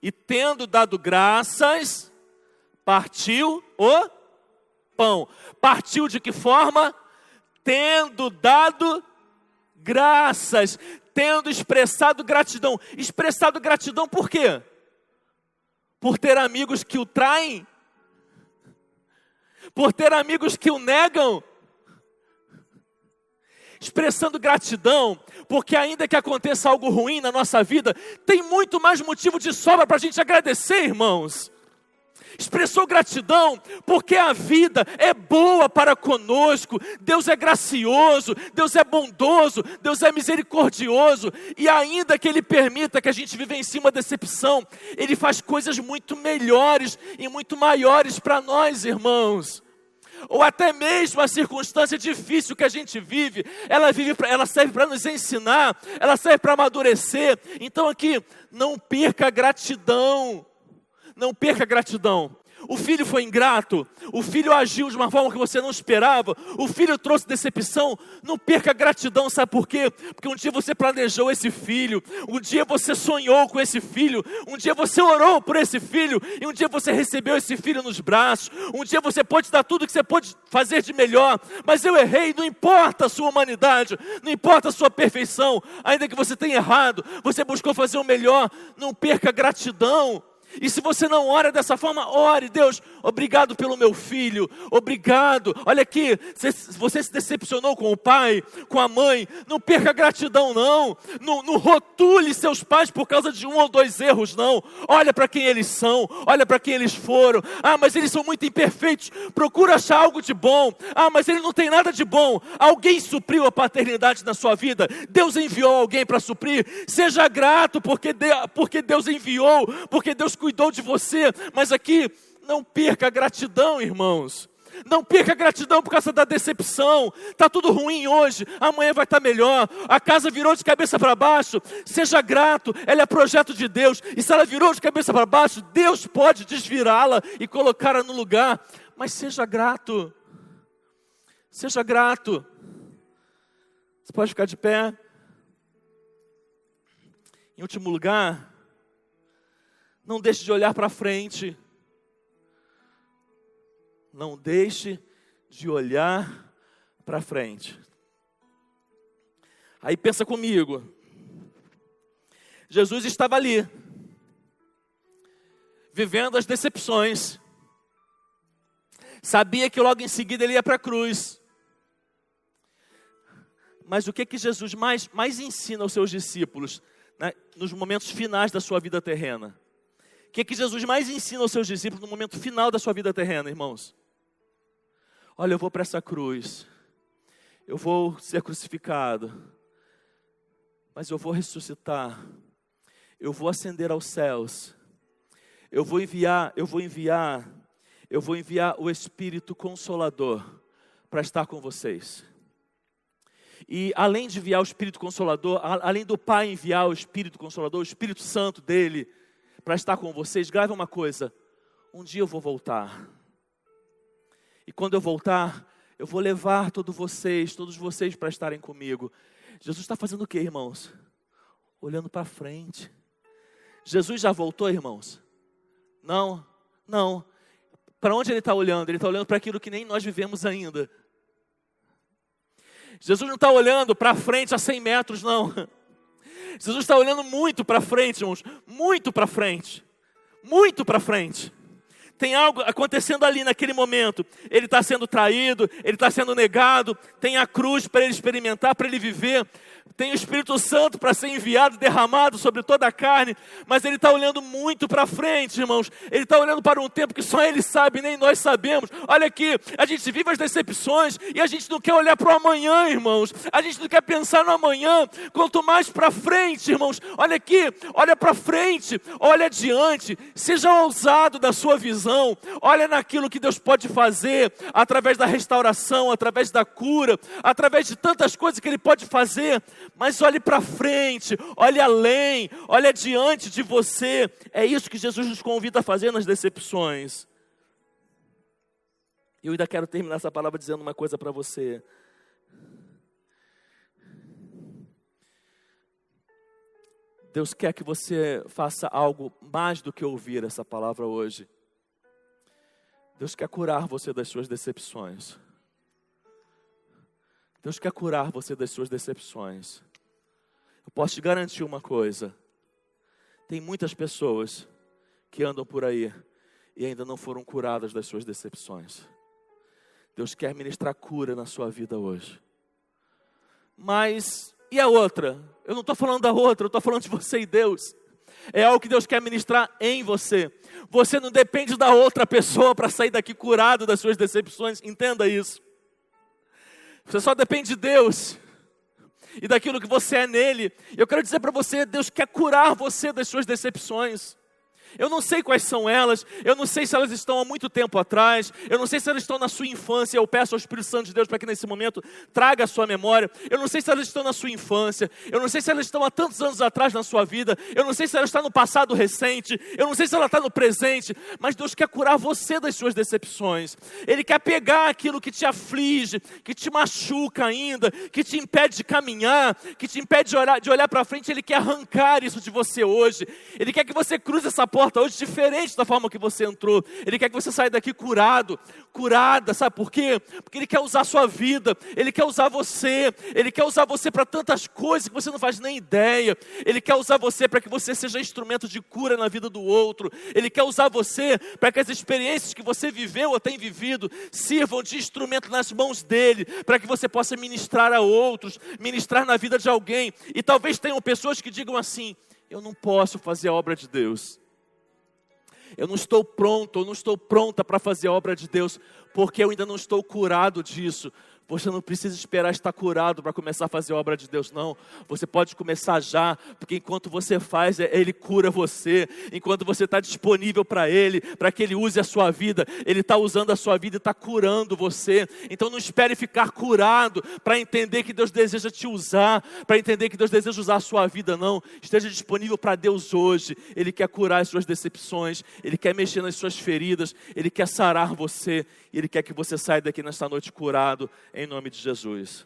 E tendo dado graças, partiu o pão. Partiu de que forma? Tendo dado graças, tendo expressado gratidão. Expressado gratidão por quê? Por ter amigos que o traem? Por ter amigos que o negam? Expressando gratidão, porque ainda que aconteça algo ruim na nossa vida, tem muito mais motivo de sobra para a gente agradecer, irmãos. expressou gratidão porque a vida é boa para conosco. Deus é gracioso, Deus é bondoso, Deus é misericordioso. E ainda que Ele permita que a gente vivencie uma decepção, Ele faz coisas muito melhores e muito maiores para nós, irmãos. Ou até mesmo a circunstância difícil que a gente vive, ela serve para nos ensinar, ela serve para amadurecer. Então aqui, não perca a gratidão, não perca a gratidão. O filho foi ingrato, o filho agiu de uma forma que você não esperava, o filho trouxe decepção. Não perca a gratidão, sabe por quê? Porque um dia você planejou esse filho, um dia você sonhou com esse filho, um dia você orou por esse filho, e um dia você recebeu esse filho nos braços. Um dia você pode dar tudo que você pode fazer de melhor, mas eu errei. Não importa a sua humanidade, não importa a sua perfeição, ainda que você tenha errado, você buscou fazer o melhor. Não perca a gratidão. E se você não ora dessa forma, ore: Deus, obrigado pelo meu filho, obrigado. Olha aqui, você se decepcionou com o pai, com a mãe, não perca a gratidão não. Não rotule seus pais por causa de 1 ou 2 erros não. Olha para quem eles são, olha para quem eles foram. Ah, mas eles são muito imperfeitos, procura achar algo de bom. Ah, mas ele não tem nada de bom. Alguém supriu a paternidade na sua vida, Deus enviou alguém para suprir. Seja grato porque Deus enviou, porque Deus cuidou de você. Mas aqui, não perca a gratidão, irmãos. Não perca a gratidão por causa da decepção. Está tudo ruim hoje, amanhã vai estar melhor. A casa virou de cabeça para baixo. Seja grato, ela é projeto de Deus. E se ela virou de cabeça para baixo, Deus pode desvirá-la e colocá-la no lugar. Mas seja grato. Seja grato. Você pode ficar de pé. Em último lugar, não deixe de olhar para frente. Não deixe de olhar para frente. Aí pensa comigo. Jesus estava ali, vivendo as decepções. Sabia que logo em seguida ele ia para a cruz. Mas o que Jesus mais ensina aos seus discípulos, né, nos momentos finais da sua vida terrena? O que Jesus mais ensina aos seus discípulos no momento final da sua vida terrena, irmãos? Olha, eu vou para essa cruz, eu vou ser crucificado, mas eu vou ressuscitar, eu vou ascender aos céus, eu vou enviar o Espírito Consolador para estar com vocês. E além de enviar o Espírito Consolador, além do Pai enviar o Espírito Consolador, o Espírito Santo dele, para estar com vocês, grave uma coisa: um dia eu vou voltar. E quando eu voltar, eu vou levar todos vocês para estarem comigo. Jesus está fazendo o quê, irmãos? Olhando para frente. Jesus já voltou, irmãos? Não. Para onde ele está olhando? Ele está olhando para aquilo que nem nós vivemos ainda. Jesus não está olhando para frente a 100 metros, não. Jesus está olhando muito para frente, irmãos. Muito para frente. Muito para frente. Tem algo acontecendo ali naquele momento. Ele está sendo traído, ele está sendo negado. Tem a cruz para ele experimentar, para ele viver. Tem o Espírito Santo para ser enviado, derramado sobre toda a carne. Mas ele está olhando muito para frente, irmãos. Ele está olhando para um tempo que só ele sabe, nem nós sabemos. Olha aqui, a gente vive as decepções e a gente não quer olhar para o amanhã, irmãos. A gente não quer pensar no amanhã, quanto mais para frente, irmãos. Olha aqui, olha para frente, olha adiante. Seja ousado na sua visão. Olha naquilo que Deus pode fazer através da restauração, através da cura, através de tantas coisas que Ele pode fazer. Mas olhe para frente, olhe além, olhe adiante de você. É isso que Jesus nos convida a fazer nas decepções. E eu ainda quero terminar essa palavra dizendo uma coisa para você. Deus quer que você faça algo mais do que ouvir essa palavra hoje. Deus quer curar você das suas decepções. Deus quer curar você das suas decepções. Eu posso te garantir uma coisa. Tem muitas pessoas que andam por aí e ainda não foram curadas das suas decepções. Deus quer ministrar cura na sua vida hoje. Mas, e a outra? Eu não estou falando da outra, eu estou falando de você e Deus. É algo que Deus quer ministrar em você. Você não depende da outra pessoa para sair daqui curado das suas decepções. Entenda isso. Você só depende de Deus e daquilo que você é nele. Eu quero dizer para você, Deus quer curar você das suas decepções. Eu não sei quais são elas, eu não sei se elas estão há muito tempo atrás, eu não sei se elas estão na sua infância. Eu peço ao Espírito Santo de Deus para que nesse momento traga a sua memória. Eu não sei se elas estão na sua infância, eu não sei se elas estão há tantos anos atrás na sua vida, eu não sei se ela está no passado recente, eu não sei se ela está no presente, mas Deus quer curar você das suas decepções. Ele quer pegar aquilo que te aflige, que te machuca ainda, que te impede de caminhar, que te impede de olhar para frente. Ele quer arrancar isso de você hoje. Ele quer que você cruze essa porta hoje diferente da forma que você entrou. Ele quer que você saia daqui curado, curada, sabe por quê? Porque Ele quer usar a sua vida, Ele quer usar você, Ele quer usar você para tantas coisas que você não faz nem ideia. Ele quer usar você para que você seja instrumento de cura na vida do outro. Ele quer usar você para que as experiências que você viveu ou tem vivido sirvam de instrumento nas mãos dEle, para que você possa ministrar a outros, ministrar na vida de alguém. E talvez tenham pessoas que digam assim: eu não posso fazer a obra de Deus. Eu não estou pronto, eu não estou pronta para fazer a obra de Deus, porque eu ainda não estou curado disso. Você não precisa esperar estar curado para começar a fazer a obra de Deus, não. Você pode começar já, porque enquanto você faz, Ele cura você. Enquanto você está disponível para Ele, para que Ele use a sua vida, Ele está usando a sua vida e está curando você. Então não espere ficar curado para entender que Deus deseja te usar, para entender que Deus deseja usar a sua vida, não. Esteja disponível para Deus hoje. Ele quer curar as suas decepções, Ele quer mexer nas suas feridas, Ele quer sarar você, e Ele quer que você saia daqui nesta noite curado, em nome de Jesus.